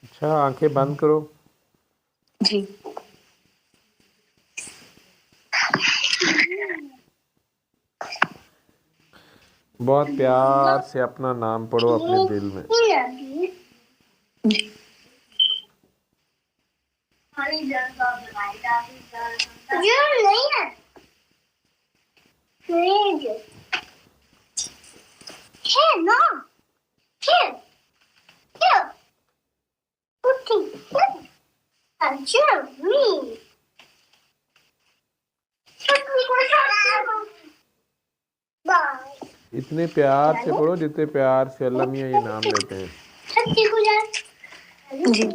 अच्छा, आंखें बंद करो। जी बहुत प्यार से अपना नाम पढ़ो अपने दिल में। जी। इतने प्यार से पढ़ो जितने प्यार से अल्लाह मियाँ ये नाम लेते हैं। जी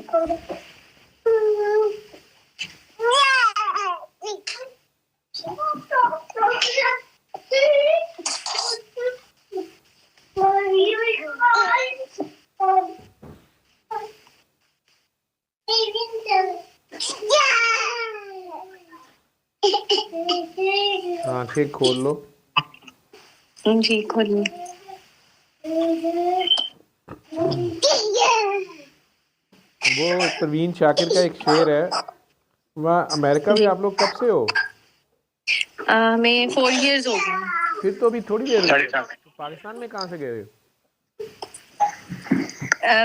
आंखें खोल लो। जी खोलिए। वो परवीन शाकिर का एक शेर है, वहाँ अमेरिका में आप लोग कब से हो? मैं 4 years हो गई। फिर तो अभी थोड़ी देर हुई है। तो पाकिस्तान में कहाँ से गए?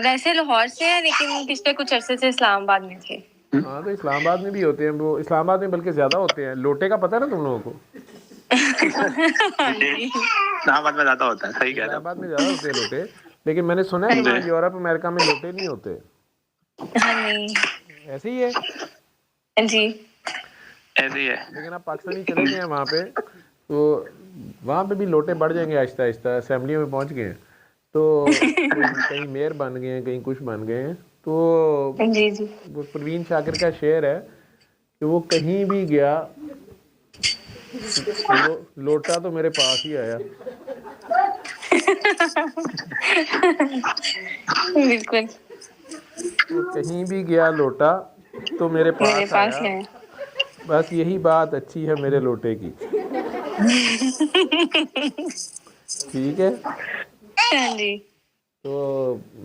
वैसे लाहौर से है, लेकिन पिछले कुछ अरसे से इस्लामाबाद में थे। हाँ, तो इस्लामाबाद में भी होते हैं वो, इस्लामाबाद में बल्कि ज़्यादा होते हैं। लोटे का पता है ना तुम लोगों को? इस्लामाबाद में ज्यादा होता है, सही कह रहे हो। इस्लामाबाद में ज़्यादा होते हैं लोटे, लेकिन मैंने सुना है कि वहाँ यूरोप अमेरिका में लोटे नहीं होते। हाँ नहीं। ऐसे ही है। जी ऐसे ही है। लेकिन आप पाकिस्तानी चले गए हैं वहाँ पे, तो वहाँ पे भी लोटे बढ़ जाएंगे आहिस्ता आहिस्ता, असेंबलियों में पहुँच गए हैं तो कहीं मेयर बन गए हैं, कहीं कुछ बन गए हैं। तो जी जी। वो परवीन शाकिर का शेर है कि वो कहीं भी गया, लोटा तो मेरे पास ही आया। बिल्कुल। वो कहीं भी गया लोटा तो मेरे पास पास आया। है। बस यही बात अच्छी है मेरे लोटे की। ठीक है। हाँ जी। तो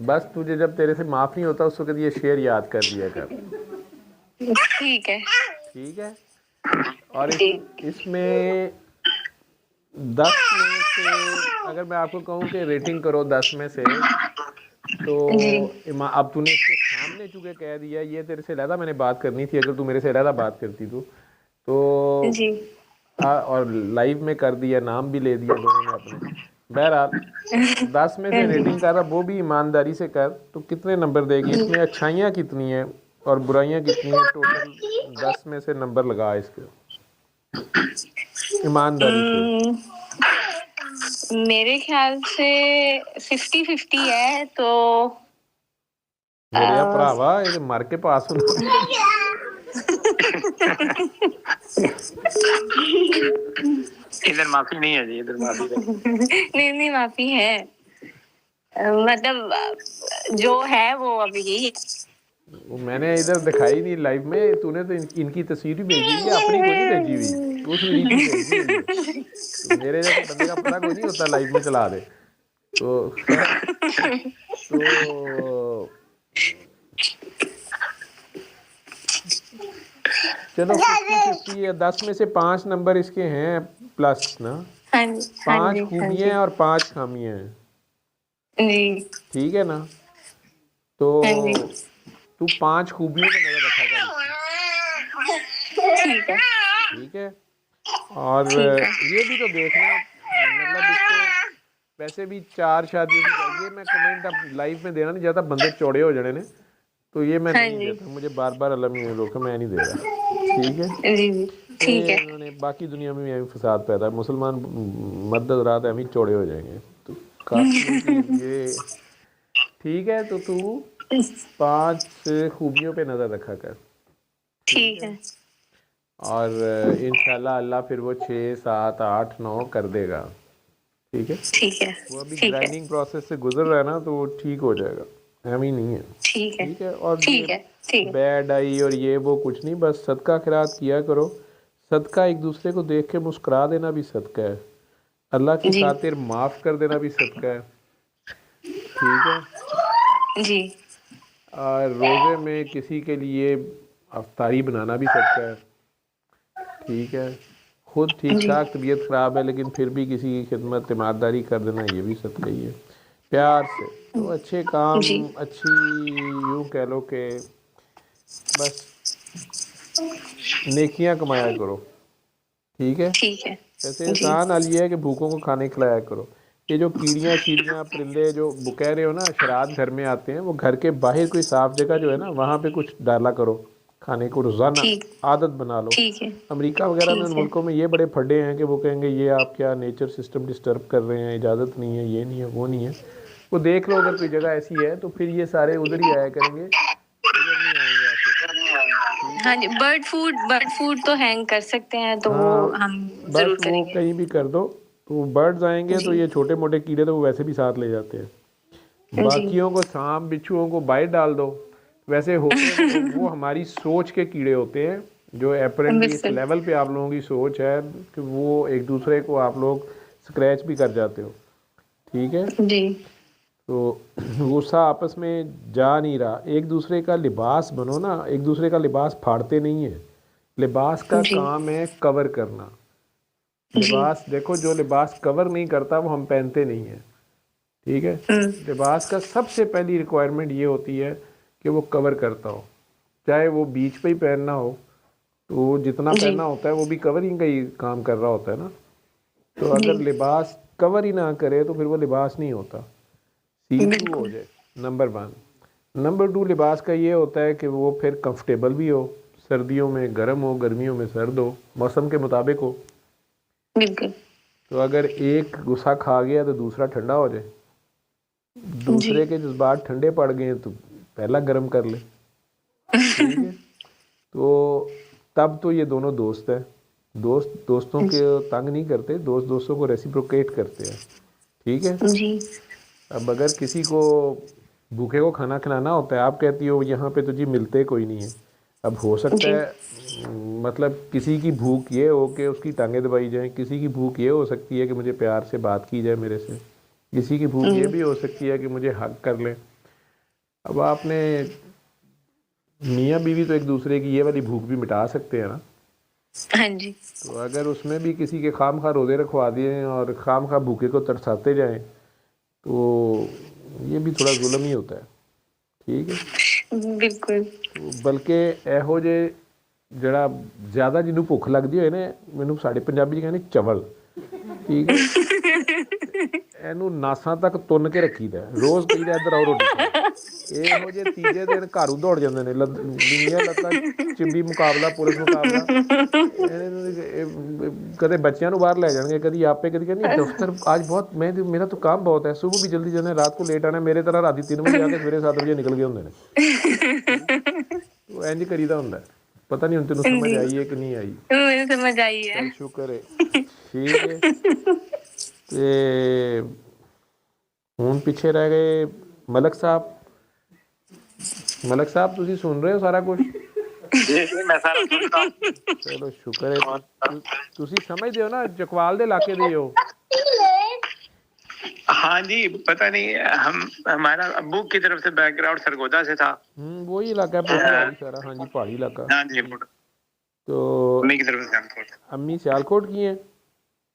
बस तुझे जब तेरे से माफ़ नहीं होता उस वक्त ये शेर याद कर दिया कर। ठीक है। ठीक है। और इसमें 10 में से अगर मैं आपको कहूँ कि रेटिंग करो 10 में से, तो अब तूने इसके सामने चूँकि कह दिया, ये तेरे से ज़्यादा मैंने बात करनी थी, अगर तू मेरे से ज़्यादा बात करती तो जी और लाइव में कर दिया, नाम भी ले दिया दोनों ने अपने। बहरहाल 10 में से रेटिंग कर रहा, वो भी ईमानदारी से कर। तो कितने नंबर देगी? इसमें अच्छाइयाँ कितनी हैं और बुराइयाँ कितनी हैं? टोटल 10 में से नंबर लगा इसके ईमानदारी से। मेरे ख्याल से 50-50 है। तो मेरे भरावा ये मर के पास इधर माफी नहीं है जी, इधर माफी नहीं नहीं, माफी है। मतलब जो है वो अभी मैंने इधर दिखाई नहीं लाइव में, तूने तो इनकी तस्वीर भी भेजी हुई है, अपनी को नहीं भेजी हुई, दूसरी की भेजी हुई है। तो मेरे जैसे बंदे का पता कोई नहीं होता लाइव में चला दे तो चलो 50-50 है। 10 में से 5 नंबर इसके हैं प्लस ना, 5 खूबियां और 5 खामियां हैं। ठीक है ना? तो तू 5 खूबियों पर नजर रखा कर। ठीक है। और ये भी तो देखना, मतलब इसको वैसे भी 4 शादियों की, ये मैं कमेंट अब लाइव में देना नहीं चाहता, बंदे चौड़े हो जाने ने, तो ये मैं नहीं देता, मुझे बार बार अल्लाह में रोके, मैं नहीं दे रहा। ठीक है। ठीक है। उन्होंने बाकी दुनिया में भी फसाद पैदा, मुसलमान मर्द रात अभी चौड़े हो जाएंगे, तो काफी ये ठीक है, तो तू 5 खूबियों पे नज़र रखा कर, ठीक है। और इंशाल्लाह अल्लाह फिर वो 6, 7, 8, 9 कर देगा। ठीक है, ठीक है। वो अभी ठीक है। ग्राइंडिंग प्रोसेस से गुजर रहा है ना, तो वो ठीक हो जाएगा, हम ही नहीं है। ठीक है। ठीक है, और ठीक ये है। ठीक है। बैड आई और ये वो कुछ नहीं, बस सदका खैरात किया करो। सदका एक दूसरे को देख के मुस्कुरा देना भी सदका है, अल्लाह की जी। खातिर माफ़ कर देना भी सदका है। ठीक है, जी। और रोज़े में किसी के लिए अफ्तारी बनाना भी सदका है। ठीक है, खुद ठीक जी। ठाक तबीयत ख़राब है लेकिन फिर भी किसी की खिदमत ईमानदारी कर देना, ये भी सदका ही है, प्यार से। तो अच्छे काम, जी। अच्छी, यूँ कह लो कि बस नेकियां कमाया करो। ठीक है, ठीक है। जैसे जी। एहसान हाल ये है कि भूखों को खाने खिलाया करो। ये जो कीड़ियाँ शीड़ियाँ परिंदे जो वो कह रहे हो ना शराद घर में आते हैं, वो घर के बाहर कोई साफ़ जगह जो है ना वहाँ पे कुछ डाला करो खाने को, रोज़ाना ठीक। आदत बना लो। ठीक है। अमेरिका वगैरह में, उन ठीक है। मुल्कों में ये बड़े फड्डे हैं कि वो कहेंगे ये आप क्या नेचर सिस्टम डिस्टर्ब कर रहे हैं, इजाज़त नहीं है, ये नहीं है, वो नहीं है। वो देख लो अगर कोई जगह ऐसी है तो फिर ये सारे उधर ही आया करेंगे, इधर नहीं आएंगे आपके पास। ठीक हाँ है, जी, बर्ड फूड तो हैंग कर सकते हैं, तो वो हाँ, हम बस जरूर वो करेंगे। कहीं भी कर दो। तो बर्ड्स आएंगे तो जी। ये छोटे मोटे कीड़े तो वो वैसे भी साथ ले जाते हैं। जी। बाकियों को, सांप बिच्छुओं को बाहर डाल दो। वैसे होते वो हमारी सोच के कीड़े होते हैं, जो अपेरेंटली इस बिल्कुल। लेवल पे आप लोगों की सोच है कि वो एक दूसरे को आप लोग स्क्रैच भी कर जाते हो। ठीक है, जी। तो गुस्सा आपस में जा नहीं रहा, एक दूसरे का लिबास बनो ना, एक दूसरे का लिबास फाड़ते नहीं है। लिबास का जी। काम है कवर करना। जी। लिबास देखो, जो लिबास कवर नहीं करता वो हम पहनते नहीं हैं। ठीक है, लिबास का सबसे पहली रिक्वायरमेंट ये होती है कि वो कवर करता हो, चाहे वो बीच पे ही पहनना हो, तो वो जितना जी। पहनना होता है वो भी कवरिंग का ही काम कर रहा होता है ना। तो जी। अगर लिबास कवर ही ना करे तो फिर वो लिबास नहीं होता, सी थ्रू हो बिल्कुल। जाए, नंबर 1। नंबर 2, लिबास का ये होता है कि वो फिर कंफर्टेबल भी हो, सर्दियों में गर्म हो, गर्मियों में सर्द हो, मौसम के मुताबिक हो। बिल्कुल। तो अगर एक गुस्सा खा गया तो दूसरा ठंडा हो जाए, जी। दूसरे के जज्बात ठंडे पड़ गए तो पहला गर्म कर ले। ठीक है, तो तब तो ये दोनों दोस्त हैं। दोस्त दोस्तों के तंग नहीं करते, दोस्त दोस्तों को रेसिप्रोकेट करते हैं। ठीक है, जी। अब अगर किसी को भूखे को खाना खिलाना होता है, आप कहती हो यहाँ पे तो जी मिलते कोई नहीं है। अब हो सकता जी। है मतलब किसी की भूख ये हो कि उसकी टांगें दबाई जाएं, किसी की भूख ये हो सकती है कि मुझे प्यार से बात की जाए मेरे से, किसी की भूख ये भी हो सकती है कि मुझे हक कर लें। अब आपने मियाँ बीवी तो एक दूसरे की ये वाली भूख भी मिटा सकते हैं ना। हाँ जी। तो अगर उसमें भी किसी के खाम खा रोज़े रखवा दिए और खाम खा भूखे को तरसाते जाएं तो ये भी थोड़ा जुल्म ही होता है। ठीक है, बिल्कुल। तो बल्कि ਇਹੋ ਜਿਹੇ ਜਿਹੜਾ ਜ਼ਿਆਦਾ ਜਿਹਨੂੰ ਭੁੱਖ ਲੱਗਦੀ ਹੋਏ ਨੇ, ਮੈਨੂੰ ਸਾਡੇ ਪੰਜਾਬੀ 'ਚ ਕਹਿੰਦੇ ਚਵਲ। ਠੀਕ ਹੈ, ਇਹਨੂੰ ਨਾਸਾਂ ਤੱਕ ਤੁੰਨ ਕੇ ਰੱਖੀਦਾ, ਰੋਜ਼ ਕਹੀਦਾ ਇੱਧਰ ਆਓ ਰੋਟੀ ਖਾਓ। ਇਹੋ ਜਿਹੇ ਤੀਜੇ ਦਿਨ ਘਰੋਂ ਦੌੜ ਜਾਂਦੇ ਨੇ, ਨੀਵੀਆਂ ਲੱਤਾਂ, ਚਿੱਬੀ ਮੁਕਾਬਲਾ, ਪੁਲਿਸ ਮੁਕਾਬਲਾ। कदे बच्चों ਨੂੰ बाहर ले जाएंगे, कभी आपे, कभी कहनी दफ्तर आज बहुत मैं मेरा तो काम बहुत है, सुबह भी जल्दी जाना, रात को लेट आना, मेरे तरह रात 3 बजे आके सवेरे 7 बजे निकल गए होंगे ने। तो इंज करीदा होंदा है। पता नहीं हुण तेनों समझ जी। आई है कि नहीं आई। मुझे समझ आई है। चल शुक्र है। ठीक है, ते हुण पिछे रह गए मलक साहब। मलक साहब तुसी सुन रहे हो सारा कुछ? जी मैं सारा सुनता। चलो शुक्र है। तुसी समझदे हो ना, चकवाल दे इलाके दे हो? हाँ जी, पता नहीं, हम हमारा अब्बू की तरफ से बैकग्राउंड सरगोदा से था। वही इलाका है पहाड़ी सारा। हाँ जी, पहाड़ी इलाका। हाँ जी, तो अम्मी की तरफ से सियालकोट। अम्मी सियालकोट की हैं?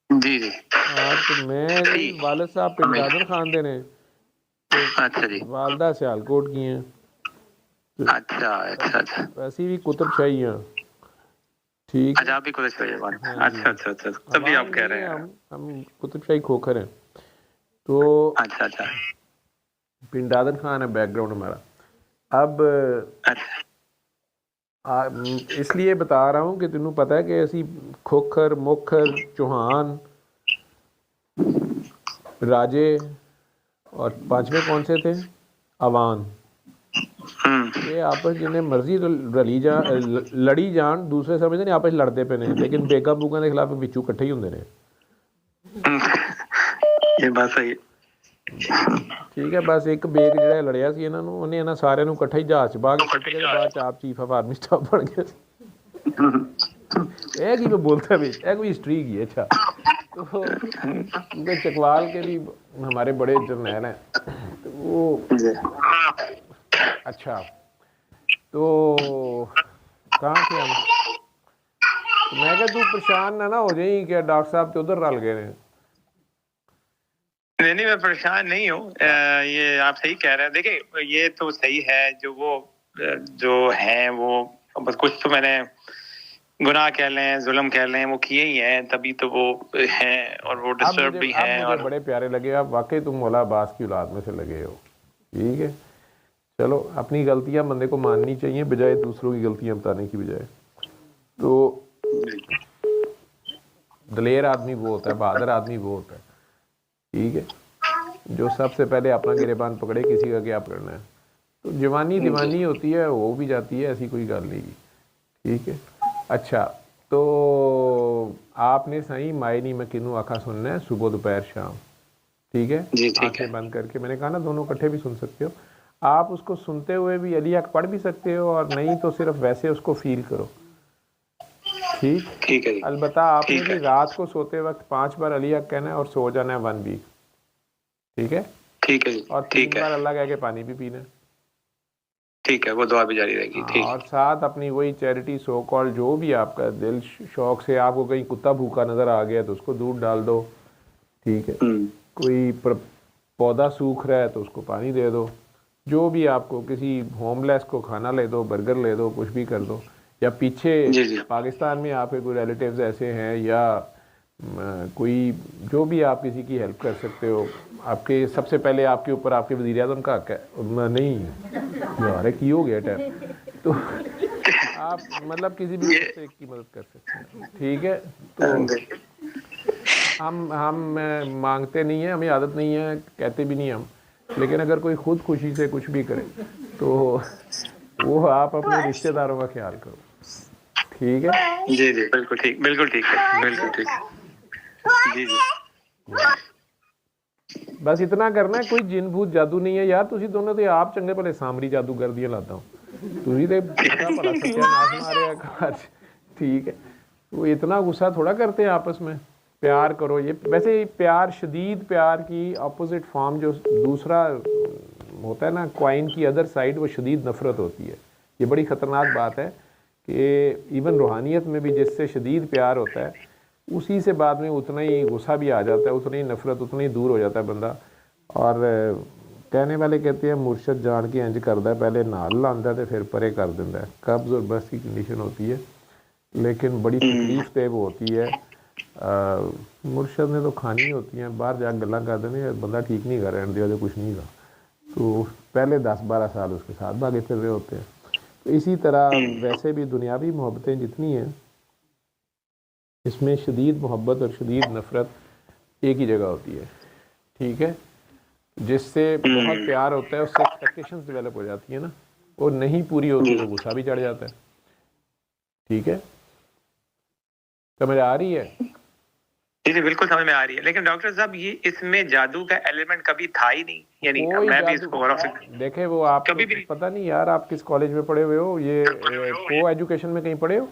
जी जी। हाँ, तो मेरे वालिद साहब पिंड दादन खान दे ने, अच्छा जी। वालदा सियालकोट की हैं। अच्छा अच्छा अच्छा। वैसे भी कुतुब शाही हैं। ठीक है, अच्छा, आप भी कुछ चाहिए बात। हाँ जी। अच्छा अच्छा अच्छा, तभी आप कह रहे हैं। हम कुतुब शाही खोखर हैं। तो अच्छा अच्छा पिंड दादन खान है बैकग्राउंड हमारा। अब अच्छा। इसलिए बता रहा हूँ कि तेनों पता है कि ऐसी खोखर, मोखर, चौहान, राजे और पांचवें कौन से थे? अवान ये आपस जिन्हें मर्जी रली जा लड़ी जान दूसरे समझते नहीं आपस लड़ते पे ने लेकिन बेगा बूगा के खिलाफ बिचू इकट्ठे ही होंगे ने। ये बात सही है। ठीक है बस एक बेग ਜਿਹੜਾ ਲੜਿਆ ਸੀ ਇਹਨਾਂ ਨੂੰ ਉਹਨੇ ਇਹਨਾਂ ਸਾਰਿਆਂ ਨੂੰ ਇਕੱਠਾ ਹੀ ਜਹਾਜ਼ 'ਚ ਬਾਗ ਸੁੱਟ ਕੇ ਬਾਅਦ ਚ ਆਪ ਚੀਫ ਆਫ ਆਰਮੀ ਸਟਾਫ ਬਣ ਗਿਆ ਇਹ ਕੀ बोलता है ਇਹ कोई हिस्ट्री की है। अच्छा तो क्योंकि चकवाल के भी हमारे बड़े जर्नैल हैं तो वो अच्छा तो कहाँ थे हम तो मैं क्या तू परेशान ना हो जाए क्या डॉक्टर साहब तो उधर रल गए नहीं मैं परेशान नहीं हूँ। ये आप सही कह रहे हैं। देखिए ये तो सही है जो है वो बस कुछ तो मैंने गुनाह कह लें जुल्म कह लें वो किए ही हैं तभी तो वो हैं और वो डिस्टर्ब भी हैं। और बड़े प्यारे लगे आप वाकई तुम मौला अब्बास की औलाद में से लगे हो। ठीक है चलो अपनी गलतियां बंदे को माननी चाहिए बजाय दूसरों की गलतियां बताने की बजाय। तो दलेर आदमी वो होता है बहादुर आदमी वो होता है ठीक है जो सबसे पहले अपना गिरेबान पकड़े किसी का क्या पकड़ना है। तो जवानी दीवानी होती है वो भी जाती है ऐसी कोई गल नहीं ठीक है। अच्छा तो आपने सही मायनी में किनू आखा सुनना है सुबह दोपहर शाम ठीक है आंखें बंद करके मैंने कहा ना दोनों इकट्ठे भी सुन सकते हो। आप उसको सुनते हुए भी अली हक पढ़ भी सकते हो और नहीं तो सिर्फ वैसे उसको फील करो ठीक है। अलबत्ता आपने भी रात को सोते वक्त 5 बार अली हक कहना है और सो जाना है 1 वीक ठीक है और 3 बार अल्लाह कह के पानी भी पीना है ठीक है वो दुआ भी जारी रहेगी ठीक। और साथ अपनी वही चैरिटी सो कॉल जो भी आपका दिल शौक से आपको कहीं कुत्ता भूखा नज़र आ गया तो उसको दूध डाल दो ठीक है। कोई पौधा सूख रहा है तो उसको पानी दे दो जो भी आपको किसी होमलेस को खाना ले दो बर्गर ले दो कुछ भी कर दो या पीछे पाकिस्तान में आपके कोई रिलेटिव्स ऐसे हैं या कोई जो भी आप किसी की हेल्प कर सकते हो आपके सबसे पहले आपके ऊपर आपके वज़ीर आज़म का हक है नहीं यार की हो गया टाइम तो आप मतलब किसी भी एक की मदद कर सकते हैं ठीक है। तो हम मांगते नहीं हैं हमें आदत नहीं है कहते भी नहीं हम लेकिन अगर कोई खुद खुशी से कुछ भी करे तो वो आप अपने रिश्तेदारों का ख्याल करो ठीक है। जी बिल्कुल ठीक है जी बस इतना करना है कोई जिन भूत जादू नहीं है यार तुसी दोनों तो आप चंगे भले सामरी जादूगर दियां लाता हूं तुसी ते बड़ा भला सत्यानाश मारे घर ठीक है। वो इतना गुस्सा थोड़ा करते हैं आपस में प्यार करो। ये वैसे प्यार शदीद प्यार की अपोजिट फॉर्म जो दूसरा होता है ना क्वाइन की अदर साइड वो शदीद नफ़रत होती है। ये बड़ी ख़तरनाक बात है कि इवन रूहानियत में भी जिससे शदीद प्यार होता है उसी से बाद में उतना ही गुस्सा भी आ जाता है उतनी नफ़रत उतना ही दूर हो जाता है बंदा। और कहने वाले कहते हैं मुर्शद जान के इंज करता है पहले नाल लांदा तो फिर परे कर देता है कब्ज़ और बस की कंडीशन होती है लेकिन बड़ी तकलीफ देव होती है। मुर्शद ने तो खानी होती हैं बाहर जाकर गल्लां कर देने बंदा ठीक नहीं कर रहने दिया कुछ नहीं था तो पहले 10-12 साल उसके साथ भागे फिर रहे होते हैं। तो इसी तरह वैसे भी दुनियावी मोहब्बतें जितनी हैं इसमें शदीद मोहब्बत और शदीद नफ़रत एक ही जगह होती है ठीक है। जिससे बहुत प्यार होता है उससे एक्सपेक्टेशंस डेवलप हो जाती है ना और नहीं पूरी होती तो गुस्सा भी चढ़ जाता है ठीक है। समझ आ रही है? जी बिल्कुल समझ में आ रही है लेकिन डॉक्टर साहब ये इसमें जादू का एलिमेंट कभी था ही नहीं यानी मैं भी इसको गौर से देखे वो आप कभी भी पता नहीं यार आप किस कॉलेज में पढ़े हुए हो ये को एजुकेशन में कहीं पढ़े हो?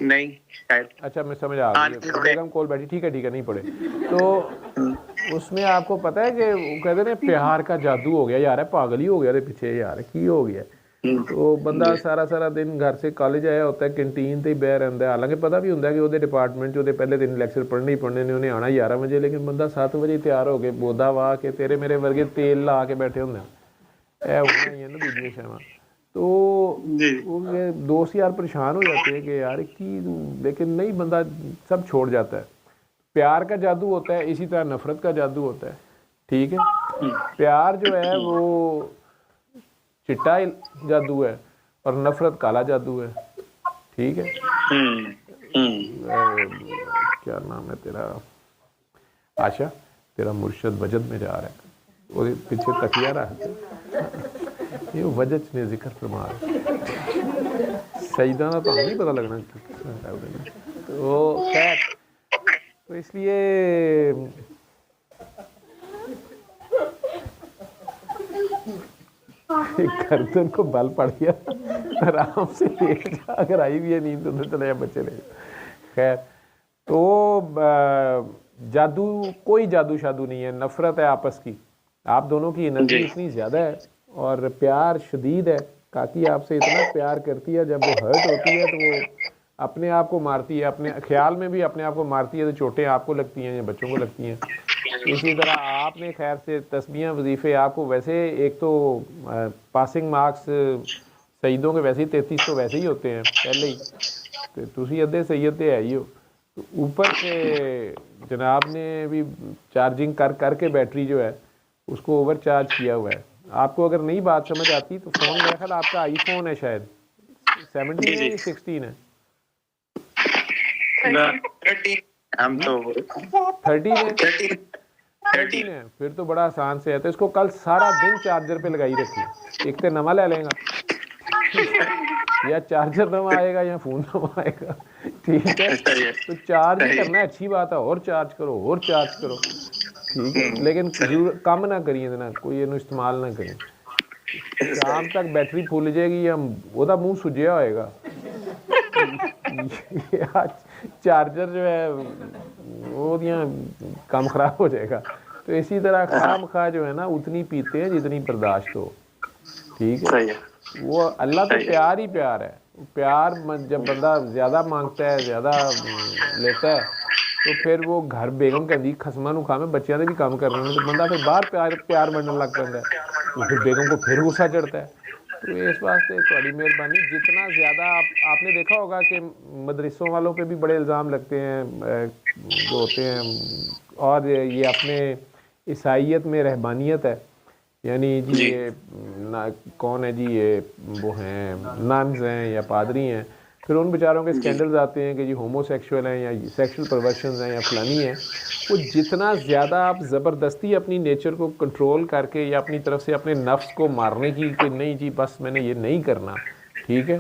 नहीं शायद। अच्छा मैं समझ आ रही है बेगम कोल बैठी ठीक है नहीं पढ़े तो उसमें आपको पता है कि वो कहते हैं प्यार का जादू हो गया यार पागल ही हो गया पीछे यार की हो गया तो बंदा सारा दिन घर से कॉलेज आया होता है कैंटीन से बह रहा है हालांकि पता भी होंगे कि वो डिपार्टमेंट जो पहले दिन लैक्चर पढ़ने ही पढ़ने ने उन्हें आना 11 बजे लेकिन बंदा 7 बजे तैयार हो गए बोधा वाह के तेरे मेरे वर्गे तेल ला के बैठे होंगे है ना दूसरी शर्मा तो वो दोस्त यार परेशान हो जाते हैं कि यार की लेकिन नहीं बंदा सब छोड़ जाता है। प्यार का जादू होता है इसी तरह नफ़रत का जादू होता है ठीक है। प्यार जो है वो चिट्टा जादू है और नफ़रत काला जादू है ठीक है। क्या नाम है तेरा आशा तेरा मुर्शद वजद में जा रहा है, और पीछे तकिया रहा ये वजद ने जिक्र फरमा सईदा ना तो नहीं पता लगना तो खैर। तो इसलिए गर्दन को बल पड़ गया, आराम से लेट जा, अगर आई भी है नींद तो चले जा बच्चे ले। खैर तो जादू, कोई जादू शादू नहीं है, नफरत है आपस की। आप दोनों की एनर्जी इतनी ज़्यादा है और प्यार शदीद है। काकी आपसे इतना प्यार करती है, जब वो हर्ट होती है तो वो अपने आप को मारती है, अपने ख्याल में भी अपने आप को मारती है। तो चोटें आपको लगती हैं या बच्चों को लगती हैं। इसी तरह आपने खैर से तस्बीह वजीफ़े आपको वैसे, एक तो पासिंग मार्क्स सईदों के वैसे ही 33 तो वैसे ही होते हैं पहले ही, तो तुसी अद्धे सैयद ते है ही हो। तो ऊपर से जनाब ने भी चार्जिंग कर करके बैटरी जो है उसको ओवर चार्ज किया हुआ है। आपको अगर नई बात समझ आती तो फ़ोन मेरा ख्याल आपका आईफोन है, शायद 17 है या 16 है? हम तो 13 है। 13 है, फिर तो बड़ा आसान से है। तो इसको कल सारा दिन चार्जर पे लगाई रखिए, एक तो नवा ले लेगा या चार्जर नवा आएगा या फ़ोन नवा आएगा, ठीक है? तो चार्ज ही करना है, अच्छी बात है, और चार्ज करो और चार्ज करो, ठीक है? लेकिन कम ना करिए ना, कोई इनू इस्तेमाल ना करें। शाम तक बैटरी फुल जाएगी या ਉਹਦਾ मुंह सुजया होएगा। चार्जर जो है वो काम खराब हो जाएगा। तो इसी तरह खाम खा जो है ना उतनी पीते हैं जितनी बर्दाश्त हो, ठीक है? वो अल्लाह तो प्यार ही प्यार है। प्यार जब बंदा ज़्यादा मांगता है, ज़्यादा लेता है, तो फिर वो घर बेगम कहती खसमा नू खावे, बच्चों ने भी काम कर रहे हैं, तो बंदा फिर बाहर प्यार बनने लग पैंदा है, तो फिर बेगम को फिर गुस्सा चढ़ता है। तो इस वास्ते थोड़ी मेहरबानी, जितना ज़्यादा आपने देखा होगा कि मदरसों वालों पे भी बड़े इल्ज़ाम लगते हैं जो होते हैं, और ये अपने ईसाइयत में रहबानियत है, यानी जी ये कौन है जी, ये वो हैं नन्स हैं या पादरी हैं, फिर उन बेचारों के स्कैंडल्स आते हैं कि जी होमोसेक्सुअल हैं या सेक्सुअल परवर्शंस हैं या फलानी हैं। वो जितना ज़्यादा आप ज़बरदस्ती अपनी नेचर को कंट्रोल करके या अपनी तरफ से अपने नफ्स को मारने की कि नहीं जी बस मैंने ये नहीं करना, ठीक है,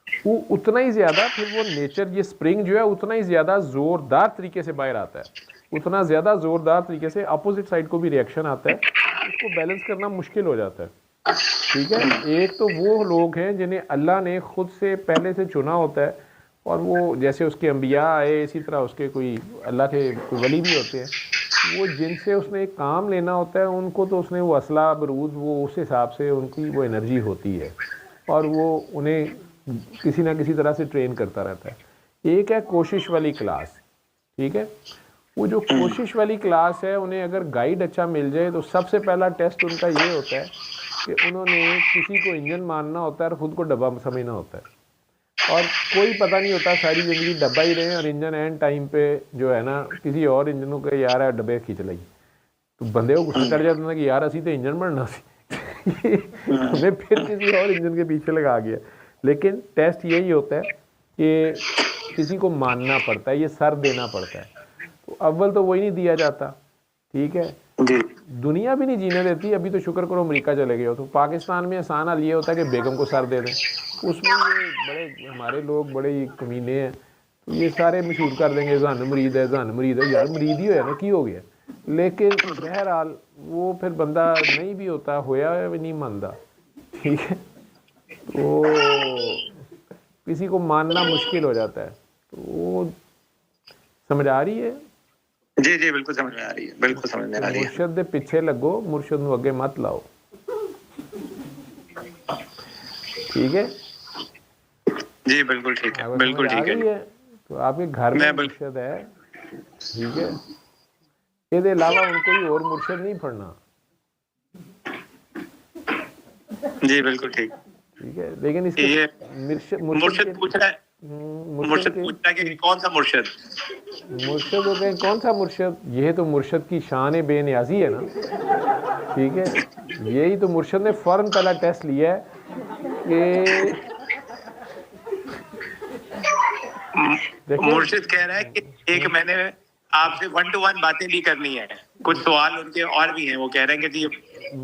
वो उतना ही ज़्यादा फिर वो नेचर, ये स्प्रिंग जो है उतना ही ज़्यादा ज़ोरदार तरीके से बाहर आता है, उतना ज़्यादा ज़ोरदार तरीके से अपोजिट साइड को भी रिएक्शन आता है। उसको बैलेंस करना मुश्किल हो जाता है, ठीक है? एक तो वो लोग हैं जिन्हें अल्लाह ने खुद से पहले से चुना होता है, और वो जैसे उसके अंबिया आए इसी तरह उसके कोई अल्लाह के कोई वली भी होते हैं, वो जिनसे उसने एक काम लेना होता है उनको तो उसने वो असला बरूद वो उस हिसाब से उनकी वो एनर्जी होती है, और वो उन्हें किसी ना किसी तरह से ट्रेन करता रहता है। एक है कोशिश वाली क्लास, ठीक है? वो जो कोशिश वाली क्लास है, उन्हें अगर गाइड अच्छा मिल जाए तो सबसे पहला टेस्ट उनका ये होता है कि उन्होंने किसी को इंजन मानना होता है और ख़ुद को डब्बा समझना होता है, और कोई पता नहीं होता, सारी ज़िंदगी डब्बा ही रहे और इंजन एंड टाइम पे जो है ना किसी और इंजनों के यार डब्बे खींच लाई, तो बंदे को गुस्सा चढ़ जाता था कि यार असी तो इंजन बनना सी हमें फिर किसी और इंजन के पीछे लगा गया। लेकिन टेस्ट यही होता है कि किसी को मानना पड़ता है, ये सर देना पड़ता है। तो अव्वल तो वही नहीं दिया जाता, ठीक है? दुनिया भी नहीं जीने देती। अभी तो शुक्र करो अमेरिका चले गए हो, तो पाकिस्तान में आसान हाल ये होता है कि बेगम को सर दे दें, उसमें ये बड़े हमारे लोग बड़े ही कमीने हैं, तो ये सारे मशहूर कर देंगे जहन मरीद है, जहन मरीद है, यार मरीद ही हो ना की हो गया। लेकिन बहरहाल वो फिर बंदा नहीं भी होता, होया भी नहीं मानता, ठीक है? तो किसी को मानना मुश्किल हो जाता है। तो समझ आ रही है? जी जी बिल्कुल समझ में आ रही है, बिल्कुल समझ में आ रही है। मुर्शद दे पीछे लगो, मुर्शद नूं अगे मत लाओ, ठीक है? जी बिल्कुल ठीक है, बिल्कुल ठीक है। तो आपके घर में मुर्शद है, ठीक है? इसके अलावा उनको ही और मुर्शद नहीं पढ़ना, जी बिल्कुल ठीक, ठीक है? लेकिन इसके मुर्शद पूछ रहा है, मुर्शद पूछना है कि कौन सा मुर्शद? मुर्शद होते हैं कौन सा मुर्शद? यह तो मुर्शद की शान बेनियाजी है ना, ठीक है? यही तो मुर्शद ने फौरन पहला टेस्ट लिया है कि मुर्शद कह रहा है कि एक मैंने आपसे 1-to-1 बातें भी करनी है, कुछ सवाल उनके और भी हैं, वो कह रहे हैं कि जी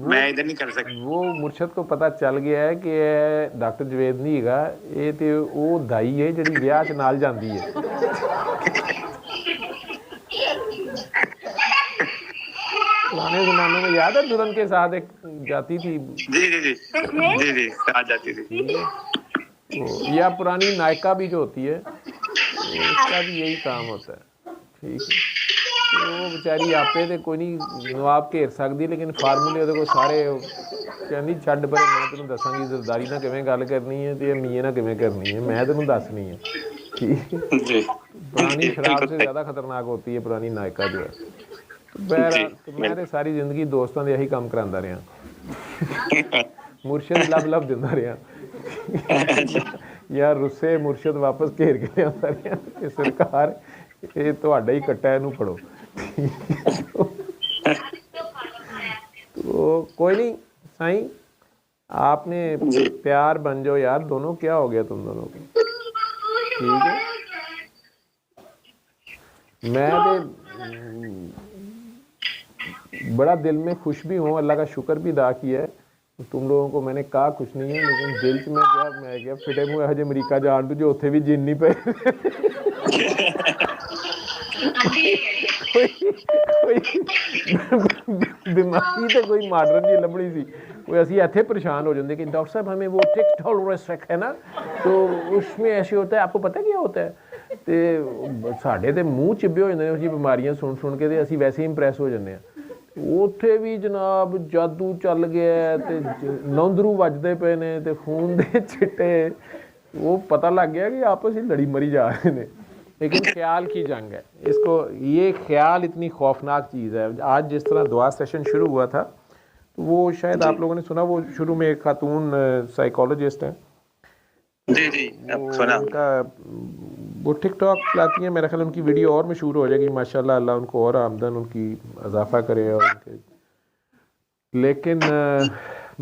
मैं इधर नहीं कर सकता। वो मुर्शद को पता चल गया है कि ਇਹ ਡਾਕਟਰ ਜਵੇਦ नहीं ਹੈਗਾ, ਇਹ ਤੇ ਉਹ ਦਾਈ ਹੈ ਜਿਹੜੀ ਵਿਆਹ 'ਚ ਨਾਲ ਜਾਂਦੀ ਹੈ। पुराने ज़माने में याद है दुल्हन के साथ एक जाती थी। जी जी जी जी जी आ जाती थी। या पुरानी नायका भी जो होती है उसका भी यही काम होता है। ठीक है, तो बेचारी आपे तो कोई नहीं नवाब घेर सकती, लेकिन फार्मूले ਉਹਦੇ ਕੋਲ ਸਾਰੇ ਕਹਿੰਦੀ ਛੱਡ ਪਰੇ, मैं ਤੈਨੂੰ ਦੱਸਾਂਗੀ ਜ਼ਰਦਾਰੀ ਨਾਲ ਕਿਵੇਂ ਗੱਲ ਕਰਨੀ ਹੈ ਤੇ ਮੀਏ ਨਾਲ ਕਿਵੇਂ करनी है, मैं ਤੈਨੂੰ ਦੱਸਣੀ है। ठीक है, पुरानी शराब से ज़्यादा खतरनाक होती है पुरानी नायका जो है। मैं तो सारी जिंदगी दोस्तों ਦੇ ਇਹੀ ਕੰਮ ਕਰਾਂਦਾ ਰਿਹਾ। मुर्शद लब ਦਿੰਦਾ ਰਿਹਾ ਯਾਰ, ਰੁੱਸੇ ਮੁਰਸ਼ਦ ਵਾਪਸ ਘੇਰ ਕੇ ਲਿਆਉਂਦਾ ਰਿਹਾ ਕਿ ਸਰਕਾਰ ਇਹ ਤੁਹਾਡਾ ਹੀ ਕੱਟਾ, ਇਹਨੂੰ ਫੜੋ। तो कोई नहीं साईं, आपने प्यार बन जाओ यार दोनों, क्या हो गया तुम दोनों को? ठीक है, मैं तो बड़ा दिल में खुश भी हूँ, अल्लाह का शुक्र भी अदा किया है। तुम लोगों को मैंने कहा कुछ नहीं है, लेकिन दिल च मैं क्या फिटे मुँह हजे अमरीका जान दू जो उत्थे भी जिन नहीं पे। बीमारी तो कोई मॉडर्न जी लभनी सी, कोई असी इत्थे परेशान हो जाते कि डॉक्टर साहब हमें वो टिक टॉलरेंस है ना, तो उसमें ऐसे होता है, आपको पता क्या होता है? तो साढ़े तो मूँह चिब्बे हो जाते हैं बीमारियां सुन के, असी वैसे ही इंप्रैस हो जाते हैं। ਉੱਥੇ ਵੀ ਜਨਾਬ ਜਾਦੂ ਚੱਲ ਗਿਆ ਤੇ ਨੌਂਦਰੂ ਵੱਜਦੇ ਪਏ ਨੇ ਤੇ ਖੂਨ ਦੇ ਛਿੱਟੇ, ਉਹ पता लग गया कि आपस में लड़ी मरी जा रहे हैं। लेकिन ख्याल की जंग है, इसको ये ख्याल इतनी खौफनाक चीज़ है। आज जिस तरह दुआ सेशन शुरू हुआ था, तो वो शायद आप लोगों ने सुना, वो शुरू में एक खातून साइकोलॉजिस्ट हैं जी जी सुना, उनका वो टिकटॉक चलाती हैं, मेरा ख्याल उनकी वीडियो और मशहूर हो जाएगी माशाल्लाह, अल्लाह उनको और आमदन उनकी इजाफा करे। और उनके लेकिन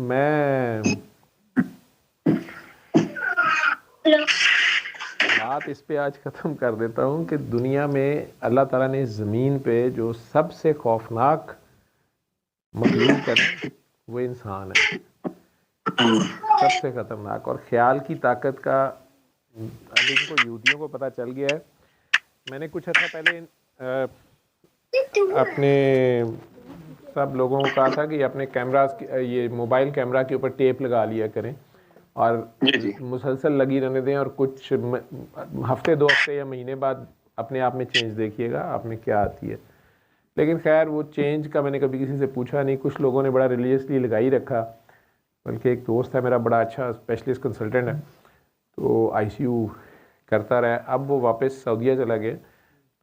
मैं बात इस पे आज ख़त्म कर देता हूँ कि दुनिया में अल्लाह ताला ने ज़मीन पे जो सबसे खौफनाक मखलूक है वो इंसान है, सबसे ख़तरनाक। और ख्याल की ताकत का अब इनको यहूदियों को पता चल गया है। मैंने कुछ अर्सा पहले अपने सब लोगों को कहा था कि अपने कैमरास ये मोबाइल कैमरा के ऊपर टेप लगा लिया करें और मुसलसल लगी रहने दें, और कुछ हफ्ते 2 हफ्ते या महीने बाद अपने आप में चेंज देखिएगा आप में क्या आती है। लेकिन खैर वो चेंज का मैंने कभी किसी से पूछा नहीं, कुछ लोगों ने बड़ा रिलीजियसली लगा ही रखा। बल्कि एक दोस्त है मेरा, बड़ा अच्छा स्पेशलिस्ट कंसल्टेंट है, तो आईसीयू करता रहा। अब वो वापस सऊदीया चला गया,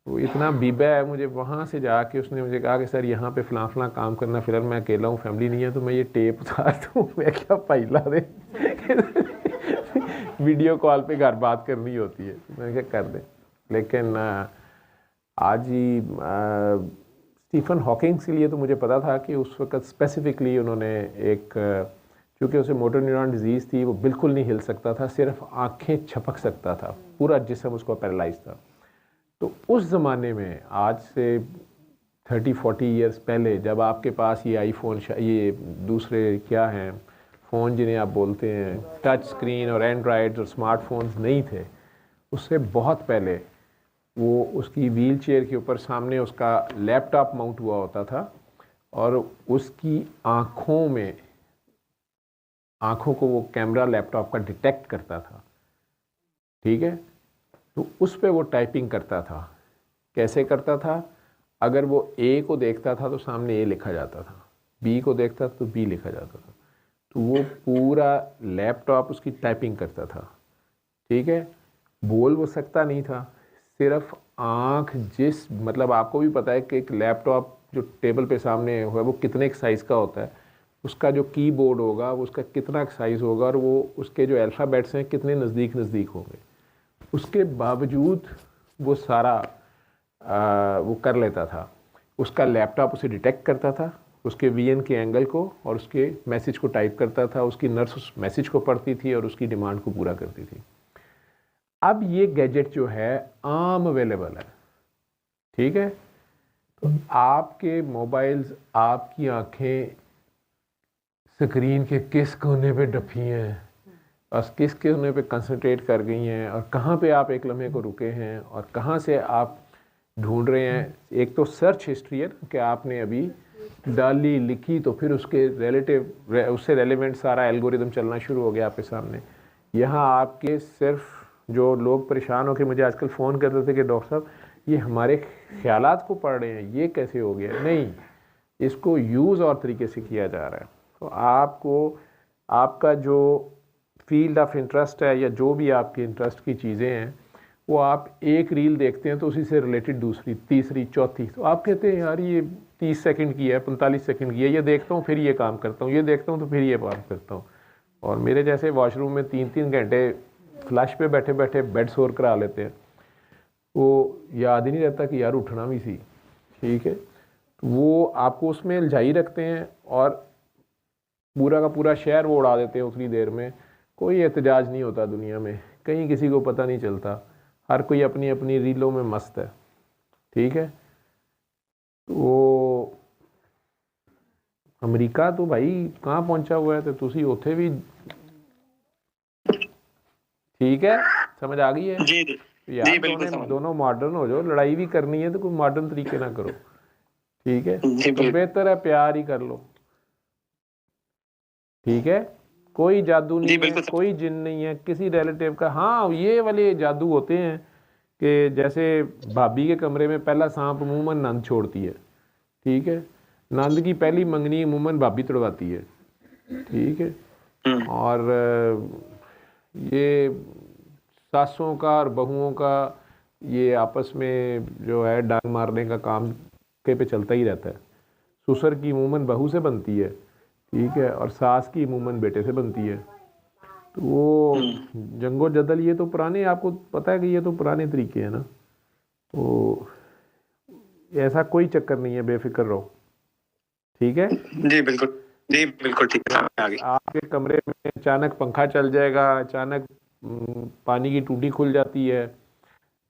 तो इतना बीबा है मुझे, वहाँ से जाके उसने मुझे कहा कि सर यहाँ पे फ़लाँ फ़लाँ काम करना, फिलहाल मैं अकेला हूँ, फैमिली नहीं है, तो मैं ये टेप उतार दूँ। मैं क्या पाइला दे वीडियो कॉल पे घर बात करनी होती है, मैं क्या कर दे। लेकिन आज ही स्टीफन हॉकिंग के लिए तो मुझे पता था कि उस वक़्त स्पेसिफ़िकली उन्होंने एक, क्योंकि उसे मोटर न्यूरॉन डिजीज़ थी, वो बिल्कुल नहीं हिल सकता था, सिर्फ आँखें झपक सकता था, पूरा जिस्म उसको पैरालाइज था। तो उस ज़माने में आज से 30-40 ईयर्स पहले, जब आपके पास ये आईफोन, ये दूसरे क्या हैं फ़ोन जिन्हें आप बोलते हैं टच स्क्रीन और एंड्रॉयड्स और स्मार्टफोन्स नहीं थे, उससे बहुत पहले वो उसकी व्हील चेयर के ऊपर सामने उसका लैपटॉप माउंट हुआ होता था, और उसकी आँखों को वो कैमरा लैपटॉप का डिटेक्ट करता था। ठीक है, तो उस पे वो टाइपिंग करता था। कैसे करता था? अगर वो ए को देखता था तो सामने ए लिखा जाता था, बी को देखता था तो बी लिखा जाता था, तो वो पूरा लैपटॉप उसकी टाइपिंग करता था। ठीक है, बोल वो सकता नहीं था, सिर्फ आँख जिस, मतलब आपको भी पता है कि एक लैपटॉप जो टेबल पे सामने हुआ वो कितने साइज़ का होता है, उसका जो कीबोर्ड होगा उसका कितना साइज़ होगा, और वो उसके जो अल्फ़ाबेट्स हैं कितने नज़दीक होंगे। उसके बावजूद वो सारा वो कर लेता था। उसका लैपटॉप उसे डिटेक्ट करता था, उसके वीएन के एंगल को, और उसके मैसेज को टाइप करता था। उसकी नर्स उस मैसेज को पढ़ती थी और उसकी डिमांड को पूरा करती थी। अब ये गैजेट जो है आम अवेलेबल है, ठीक है, तो आपके मोबाइल्स, आपकी आंखें स्क्रीन के किस कोने पे डफी हैं और किस कोने पे कंसंट्रेट कर गई हैं, और कहाँ पे आप एक लम्हे को रुके हैं और कहाँ से आप ढूंढ रहे हैं। एक तो सर्च हिस्ट्री है कि आपने अभी डाली, लिखी, तो फिर उसके उससे रेलेवेंट सारा एल्गोरिदम चलना शुरू हो गया आपके सामने। यहाँ आपके सिर्फ जो लोग परेशान होकर मुझे आजकल फ़ोन करते थे कि डॉक्टर साहब ये हमारे ख्यालात को पढ़ रहे हैं, ये कैसे हो गया। नहीं, इसको यूज़ और तरीके से किया जा रहा है। तो आपको आपका जो फील्ड ऑफ इंटरेस्ट है या जो भी आपके इंटरेस्ट की चीज़ें हैं, वो आप एक रील देखते हैं तो उसी से रिलेटेड दूसरी, तीसरी, चौथी, तो आप कहते हैं यार ये 30 सेकंड की है, 45 सेकंड की है, ये देखता हूँ फिर ये काम करता हूँ, ये देखता हूँ तो फिर ये काम करता हूँ। और मेरे जैसे वॉशरूम में 3-3 घंटे फ्लैश पे बैठे बैठे बेड सोर करा लेते हैं, वो याद ही नहीं रहता कि यार उठना भी सी। ठीक है, तो वो आपको उसमें उलझाई रखते हैं और पूरा का पूरा शहर वो उड़ा देते हैं उतनी देर में। कोई एहतजाज नहीं होता दुनिया में, कहीं किसी को पता नहीं चलता, हर कोई अपनी अपनी रीलों में मस्त है। ठीक है, तो अमेरिका तो भाई कहाँ पहुंचा हुआ है, तो तुसी उथे भी। ठीक है, समझ आ गई है जी यार। जी बिल्कुल दोनों मॉडर्न हो जाओ, लड़ाई भी करनी है तो कोई मॉडर्न तरीके ना करो। ठीक है, तो बेहतर है प्यार ही कर लो। ठीक है, कोई जादू नहीं है, कोई जिन नहीं है किसी रिलेटिव का। हाँ, ये वाले जादू होते हैं कि जैसे भाभी के कमरे में पहला सांप अमूमन नंद छोड़ती है। ठीक है, नंद की पहली मंगनी अमूमन भाभी तोड़वाती है। ठीक है, और ये सासों का और बहुओं का ये आपस में जो है डांग मारने का काम के पे चलता ही रहता है। ससुर की अमूमन बहू से बनती है, ठीक है, और सास की अमूमन बेटे से बनती है। तो वो जंगो जदल ये तो पुराने, आपको पता है कि ये तो पुराने तरीके हैं ना, तो ऐसा कोई चक्कर नहीं है, बेफिक्र रहो। ठीक है जी बिल्कुल, जी बिल्कुल ठीक है। आगे आपके कमरे में अचानक पंखा चल जाएगा, अचानक पानी की टूटी खुल जाती है,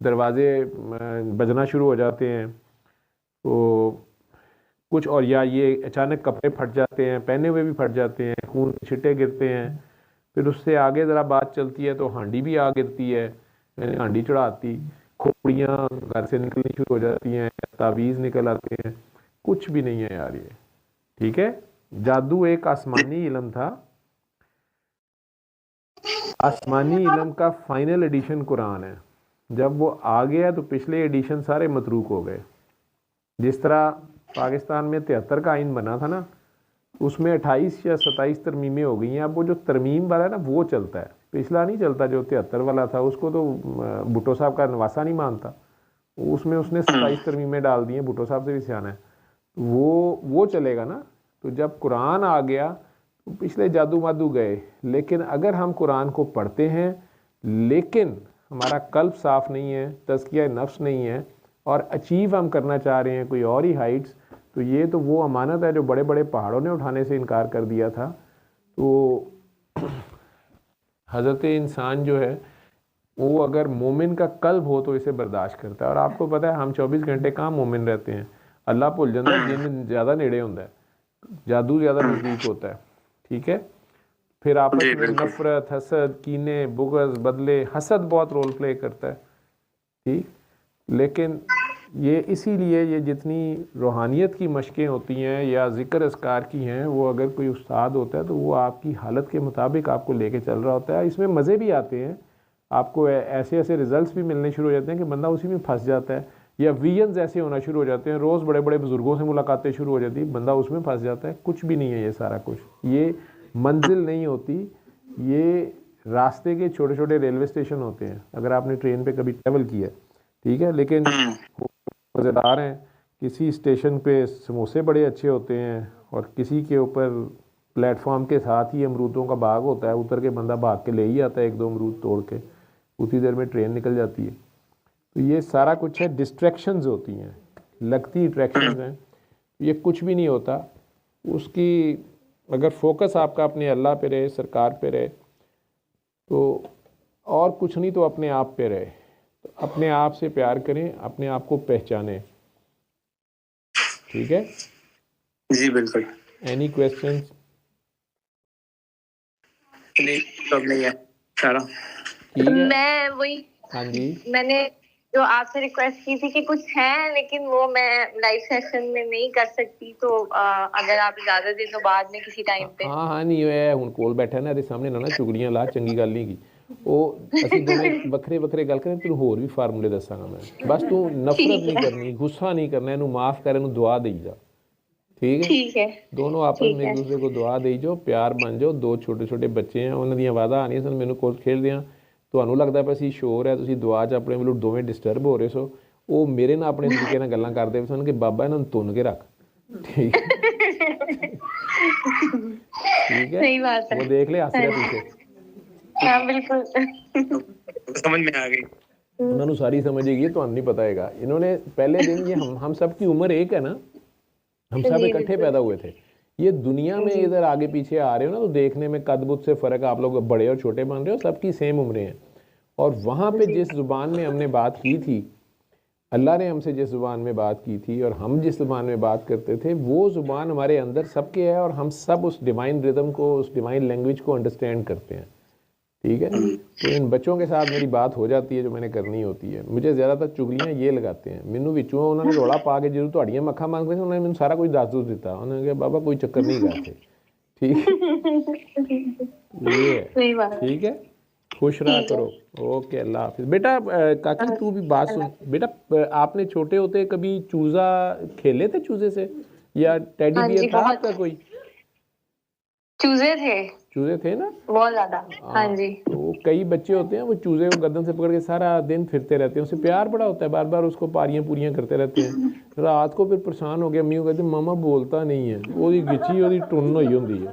दरवाजे बजना शुरू हो जाते हैं, तो कुछ और, या ये अचानक कपड़े फट जाते हैं, पहने हुए भी फट जाते हैं, खून के छिट्टे गिरते हैं। फिर उससे आगे ज़रा बात चलती है तो हांडी भी आ गिरती है, मैंने हांडी चढ़ाती, खोपड़ियाँ घर से निकलनी शुरू हो जाती हैं, तावीज़ निकल आते हैं। कुछ भी नहीं है यार ये। ठीक है, जादू एक आसमानी इल्म था, आसमानी इल्म का फाइनल एडिशन कुरान है। जब वो आ गया तो पिछले एडिशन सारे मतरूक हो गए। जिस तरह पाकिस्तान में 73 का आइन बना था ना, उसमें 28 या 27 तरमीमें हो गई हैं। अब वो जो तरमीम वाला है ना वो चलता है, पिछला नहीं चलता। जो 73 वाला था उसको तो भुट्टो साहब का नवासा नहीं मानता, उसमें उसने 27 तरमीमें डाल दी हैं, भुट्टो साहब से भी सियाना है, वो चलेगा ना। तो जब कुरान आ गया तो पिछले जादू मादू गए। लेकिन अगर हम कुरान को पढ़ते हैं लेकिन हमारा कल्ब साफ़ नहीं है, तज़किया नफ्स नहीं है, और अचीव हम करना चाह रहे हैं कोई और ही हाइट्स, तो ये तो वो अमानत है जो बड़े बड़े पहाड़ों ने उठाने से इनकार कर दिया था। तो हज़रत इंसान जो है वो अगर मोमिन का कल्ब हो तो इसे बर्दाश्त करता है। और आपको पता है हम 24 घंटे कहाँ मोमिन रहते हैं, अल्लाह भुल जाता है, जिन ज़्यादा नेड़े होता है, जादू ज़्यादा नज़दीक होता है। ठीक है, फिर आपस में नफरत, हसद, कीने, बुग़्ज़, बदले, हसद बहुत रोल प्ले करता है। ठीक, लेकिन ये इसीलिए ये जितनी रूहानियत की मशक़ें होती हैं या ज़िक्र अस्कार की हैं, वो अगर कोई उस्ताद होता है तो वो आपकी हालत के मुताबिक आपको लेके चल रहा होता है। इसमें मज़े भी आते हैं, आपको ऐसे ऐसे रिज़ल्ट्स भी मिलने शुरू हो जाते हैं कि बंदा उसी में फंस जाता है, या विजन्स ऐसे होना शुरू हो जाते हैं, रोज़ बड़े बड़े बुज़ुर्गों से मुलाकातें शुरू हो जाती है, बंदा उसमें फंस जाता है। कुछ भी नहीं है ये सारा कुछ, ये मंजिल नहीं होती, ये रास्ते के छोटे छोटे रेलवे स्टेशन होते हैं, अगर आपने ट्रेन पे कभी ट्रैवल किया। ठीक है, लेकिन मज़ेदार हैं। किसी स्टेशन पे समोसे बड़े अच्छे होते हैं और किसी के ऊपर प्लेटफॉर्म के साथ ही अमरूदों का बाग होता है, उतर के बंदा भाग के ले ही आता है 1-2 अमरूद तोड़ के, उतनी देर में ट्रेन निकल जाती है। तो ये सारा कुछ है, डिस्ट्रैक्शंस होती हैं, लगती अट्रैक्शंस हैं, ये कुछ भी नहीं होता। उसकी अगर फोकस आपका अपने अल्लाह पे रहे, सरकार पे रहे, तो और कुछ नहीं तो अपने आप पे रहे। तो अपने आप से प्यार करें, अपने आप को पहचानें। ठीक है जी बिल्कुल। Any questions? नहीं सब नहीं है सारा। ठीक है मैं वही हाँ जी मैंने जो आपसे रिक्वेस्ट की थी कि कुछ है लेकिन वो मैं लाइव सेशन में नहीं कर सकती, तो अगर आप इजाजत दें तो बाद में किसी टाइम पे। हाँ हाँ नहीं ਹੋਇਆ ਹੁਣ ਕੋਲ ਬੈਠਾ ਨਾ ਇਹਦੇ ਸਾਹਮਣੇ ਨਾ ਚੁਗਲੀਆਂ ਲਾ ਚੰਗੀ ਗੱਲ ਨਹੀਂ ਗੀ ਉਹ ਅਸੀਂ ਦੋਵੇਂ ਵੱਖਰੇ ਵੱਖਰੇ ਗੱਲ ਕਰਾਂ ਤੈਨੂੰ ਹੋਰ ਵੀ ਫਾਰਮੂਲੇ ਦੱਸਾਂਗਾ ਮੈਂ ਬਸ ਤੂੰ ਨਫ਼ਰਤ ਨਹੀਂ ਕਰਨੀ ਗੁੱਸਾ ਨਹੀਂ ਕਰਨਾ ਇਹਨੂੰ ਮਾਫ ਕਰ ਇਹਨੂੰ ਦੁਆ ਦੇਈ ਜਾ ठीक है ठीक है दोनों आपस में एक दूसरे को दुआ देई जाओ प्यार बन जाओ दो छोटे छोटे ਬੱਚੇ ਆ ਉਹਨਾਂ ਦੀਆਂ ਆਵਾਜ਼ਾਂ ਆਣੀਆਂ ਸਨ ਮੈਨੂੰ ਕੋਲ ਖੇਡਦੇ ਆ ਤੁਹਾਨੂੰ ਲੱਗਦਾ ਪਿਆ ਸੀ ਸ਼ੋਰ ਹੈ ਤੁਸੀਂ ਦੁਆ 'ਚ ਆਪਣੇ ਵੱਲੋਂ ਦੋਵੇਂ ਡਿਸਟਰਬ ਹੋ ਰਹੇ ਸੋ ਉਹ ਮੇਰੇ ਨਾਲ ਆਪਣੇ ਤਰੀਕੇ ਨਾਲ ਗੱਲਾਂ ਕਰਦੇ ਸਨ ਕਿ ਬਾਬਾ ਇਹਨਾਂ ਨੂੰ ਤੁੰਨ ਕੇ ਰੱਖ ठीक है सही बात है। वो देख ले हंस रहा पीछे हाँ बिल्कुल समझ में आ गई। उन्होंने सारी समझेगी तो नहीं पता है इन्होंने पहले दिन ये हम सब की उम्र एक है ना हम सब इकट्ठे पैदा हुए थे ये दुनिया में इधर आगे पीछे आ रहे हो ना तो देखने में कद बुद से फ़र्क आप लोग बड़े और छोटे बन रहे हो सबकी सेम उम्रें हैं और वहाँ पे जिस ज़ुबान में हमने बात की थी अल्लाह ने हमसे जिस ज़ुबान में बात की थी और हम जिस ज़ुबान में बात करते थे वो ज़ुबान हमारे अंदर सबके है और हम सब उस डिवाइन रिदम को उस डिवाइन लैंग्वेज को अंडरस्टैंड करते हैं ठीक है तो इन बच्चों के साथ मेरी बात हो जाती है जो मैंने करनी होती है मुझे ज़्यादातर चुगलियाँ ये लगाते हैं मैनू विचों उन्होंने रौला पा के जो ਤੁਹਾਡੀਆਂ मक्खा मांगते थे उन्होंने मैंने सारा कुछ दस दूस दिता उन्होंने कहा बाबा कोई चक्कर नहीं करते ठीक ये है ठीक है खुश रहा करो ओके अल्लाह हाफिज बेटा काकी तू भी बात सुन बेटा आपने छोटे होते कभी चूजा खेले थे चूजे से या टेडी बियर था आपका कोई चूजे थे ना बहुत ज्यादा हाँ जी तो कई बच्चे होते हैं वो चूजे को गर्दन से पकड़ के सारा दिन फिरते रहते हैं उससे प्यार बड़ा होता है बार बार उसको पारियां पूरियां करते रहते हैं रात को फिर परेशान हो गया अम्मी कहते मामा बोलता नहीं है ਉਹਦੀ ਗਿੱਚੀ ਉਹਦੀ ਟੁੰਨ ਹੋਈ ਹੁੰਦੀ ਹੈ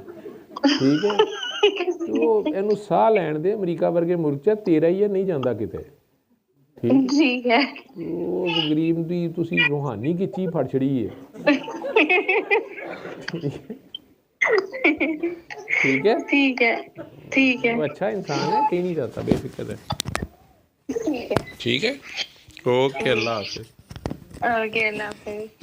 ਠੀਕ ਹੈ तो ਇਹਨੂੰ ਸਾਹ ਲੈਣ ਦੇ ਅਮਰੀਕਾ ਵਰਗੇ ਮੁਲਕ 'ਚ ਤੇਰਾ ਹੀ ਨਹੀਂ ਜਾਂਦਾ ਕਿਤੇ ठीक है ਉਹ ਗਰੀਬ ਦੀ ਤੁਸੀਂ ਰੂਹਾਨੀ ਗਿੱਚੀ ਫੜ ਛੜੀ ਹੈ ठीक है ठीक है वो अच्छा इंसान है कहीं नहीं जाता बेफिक्र है ठीक है ओके अल्लाह हाफिज ओके अल्लाह हाफिज।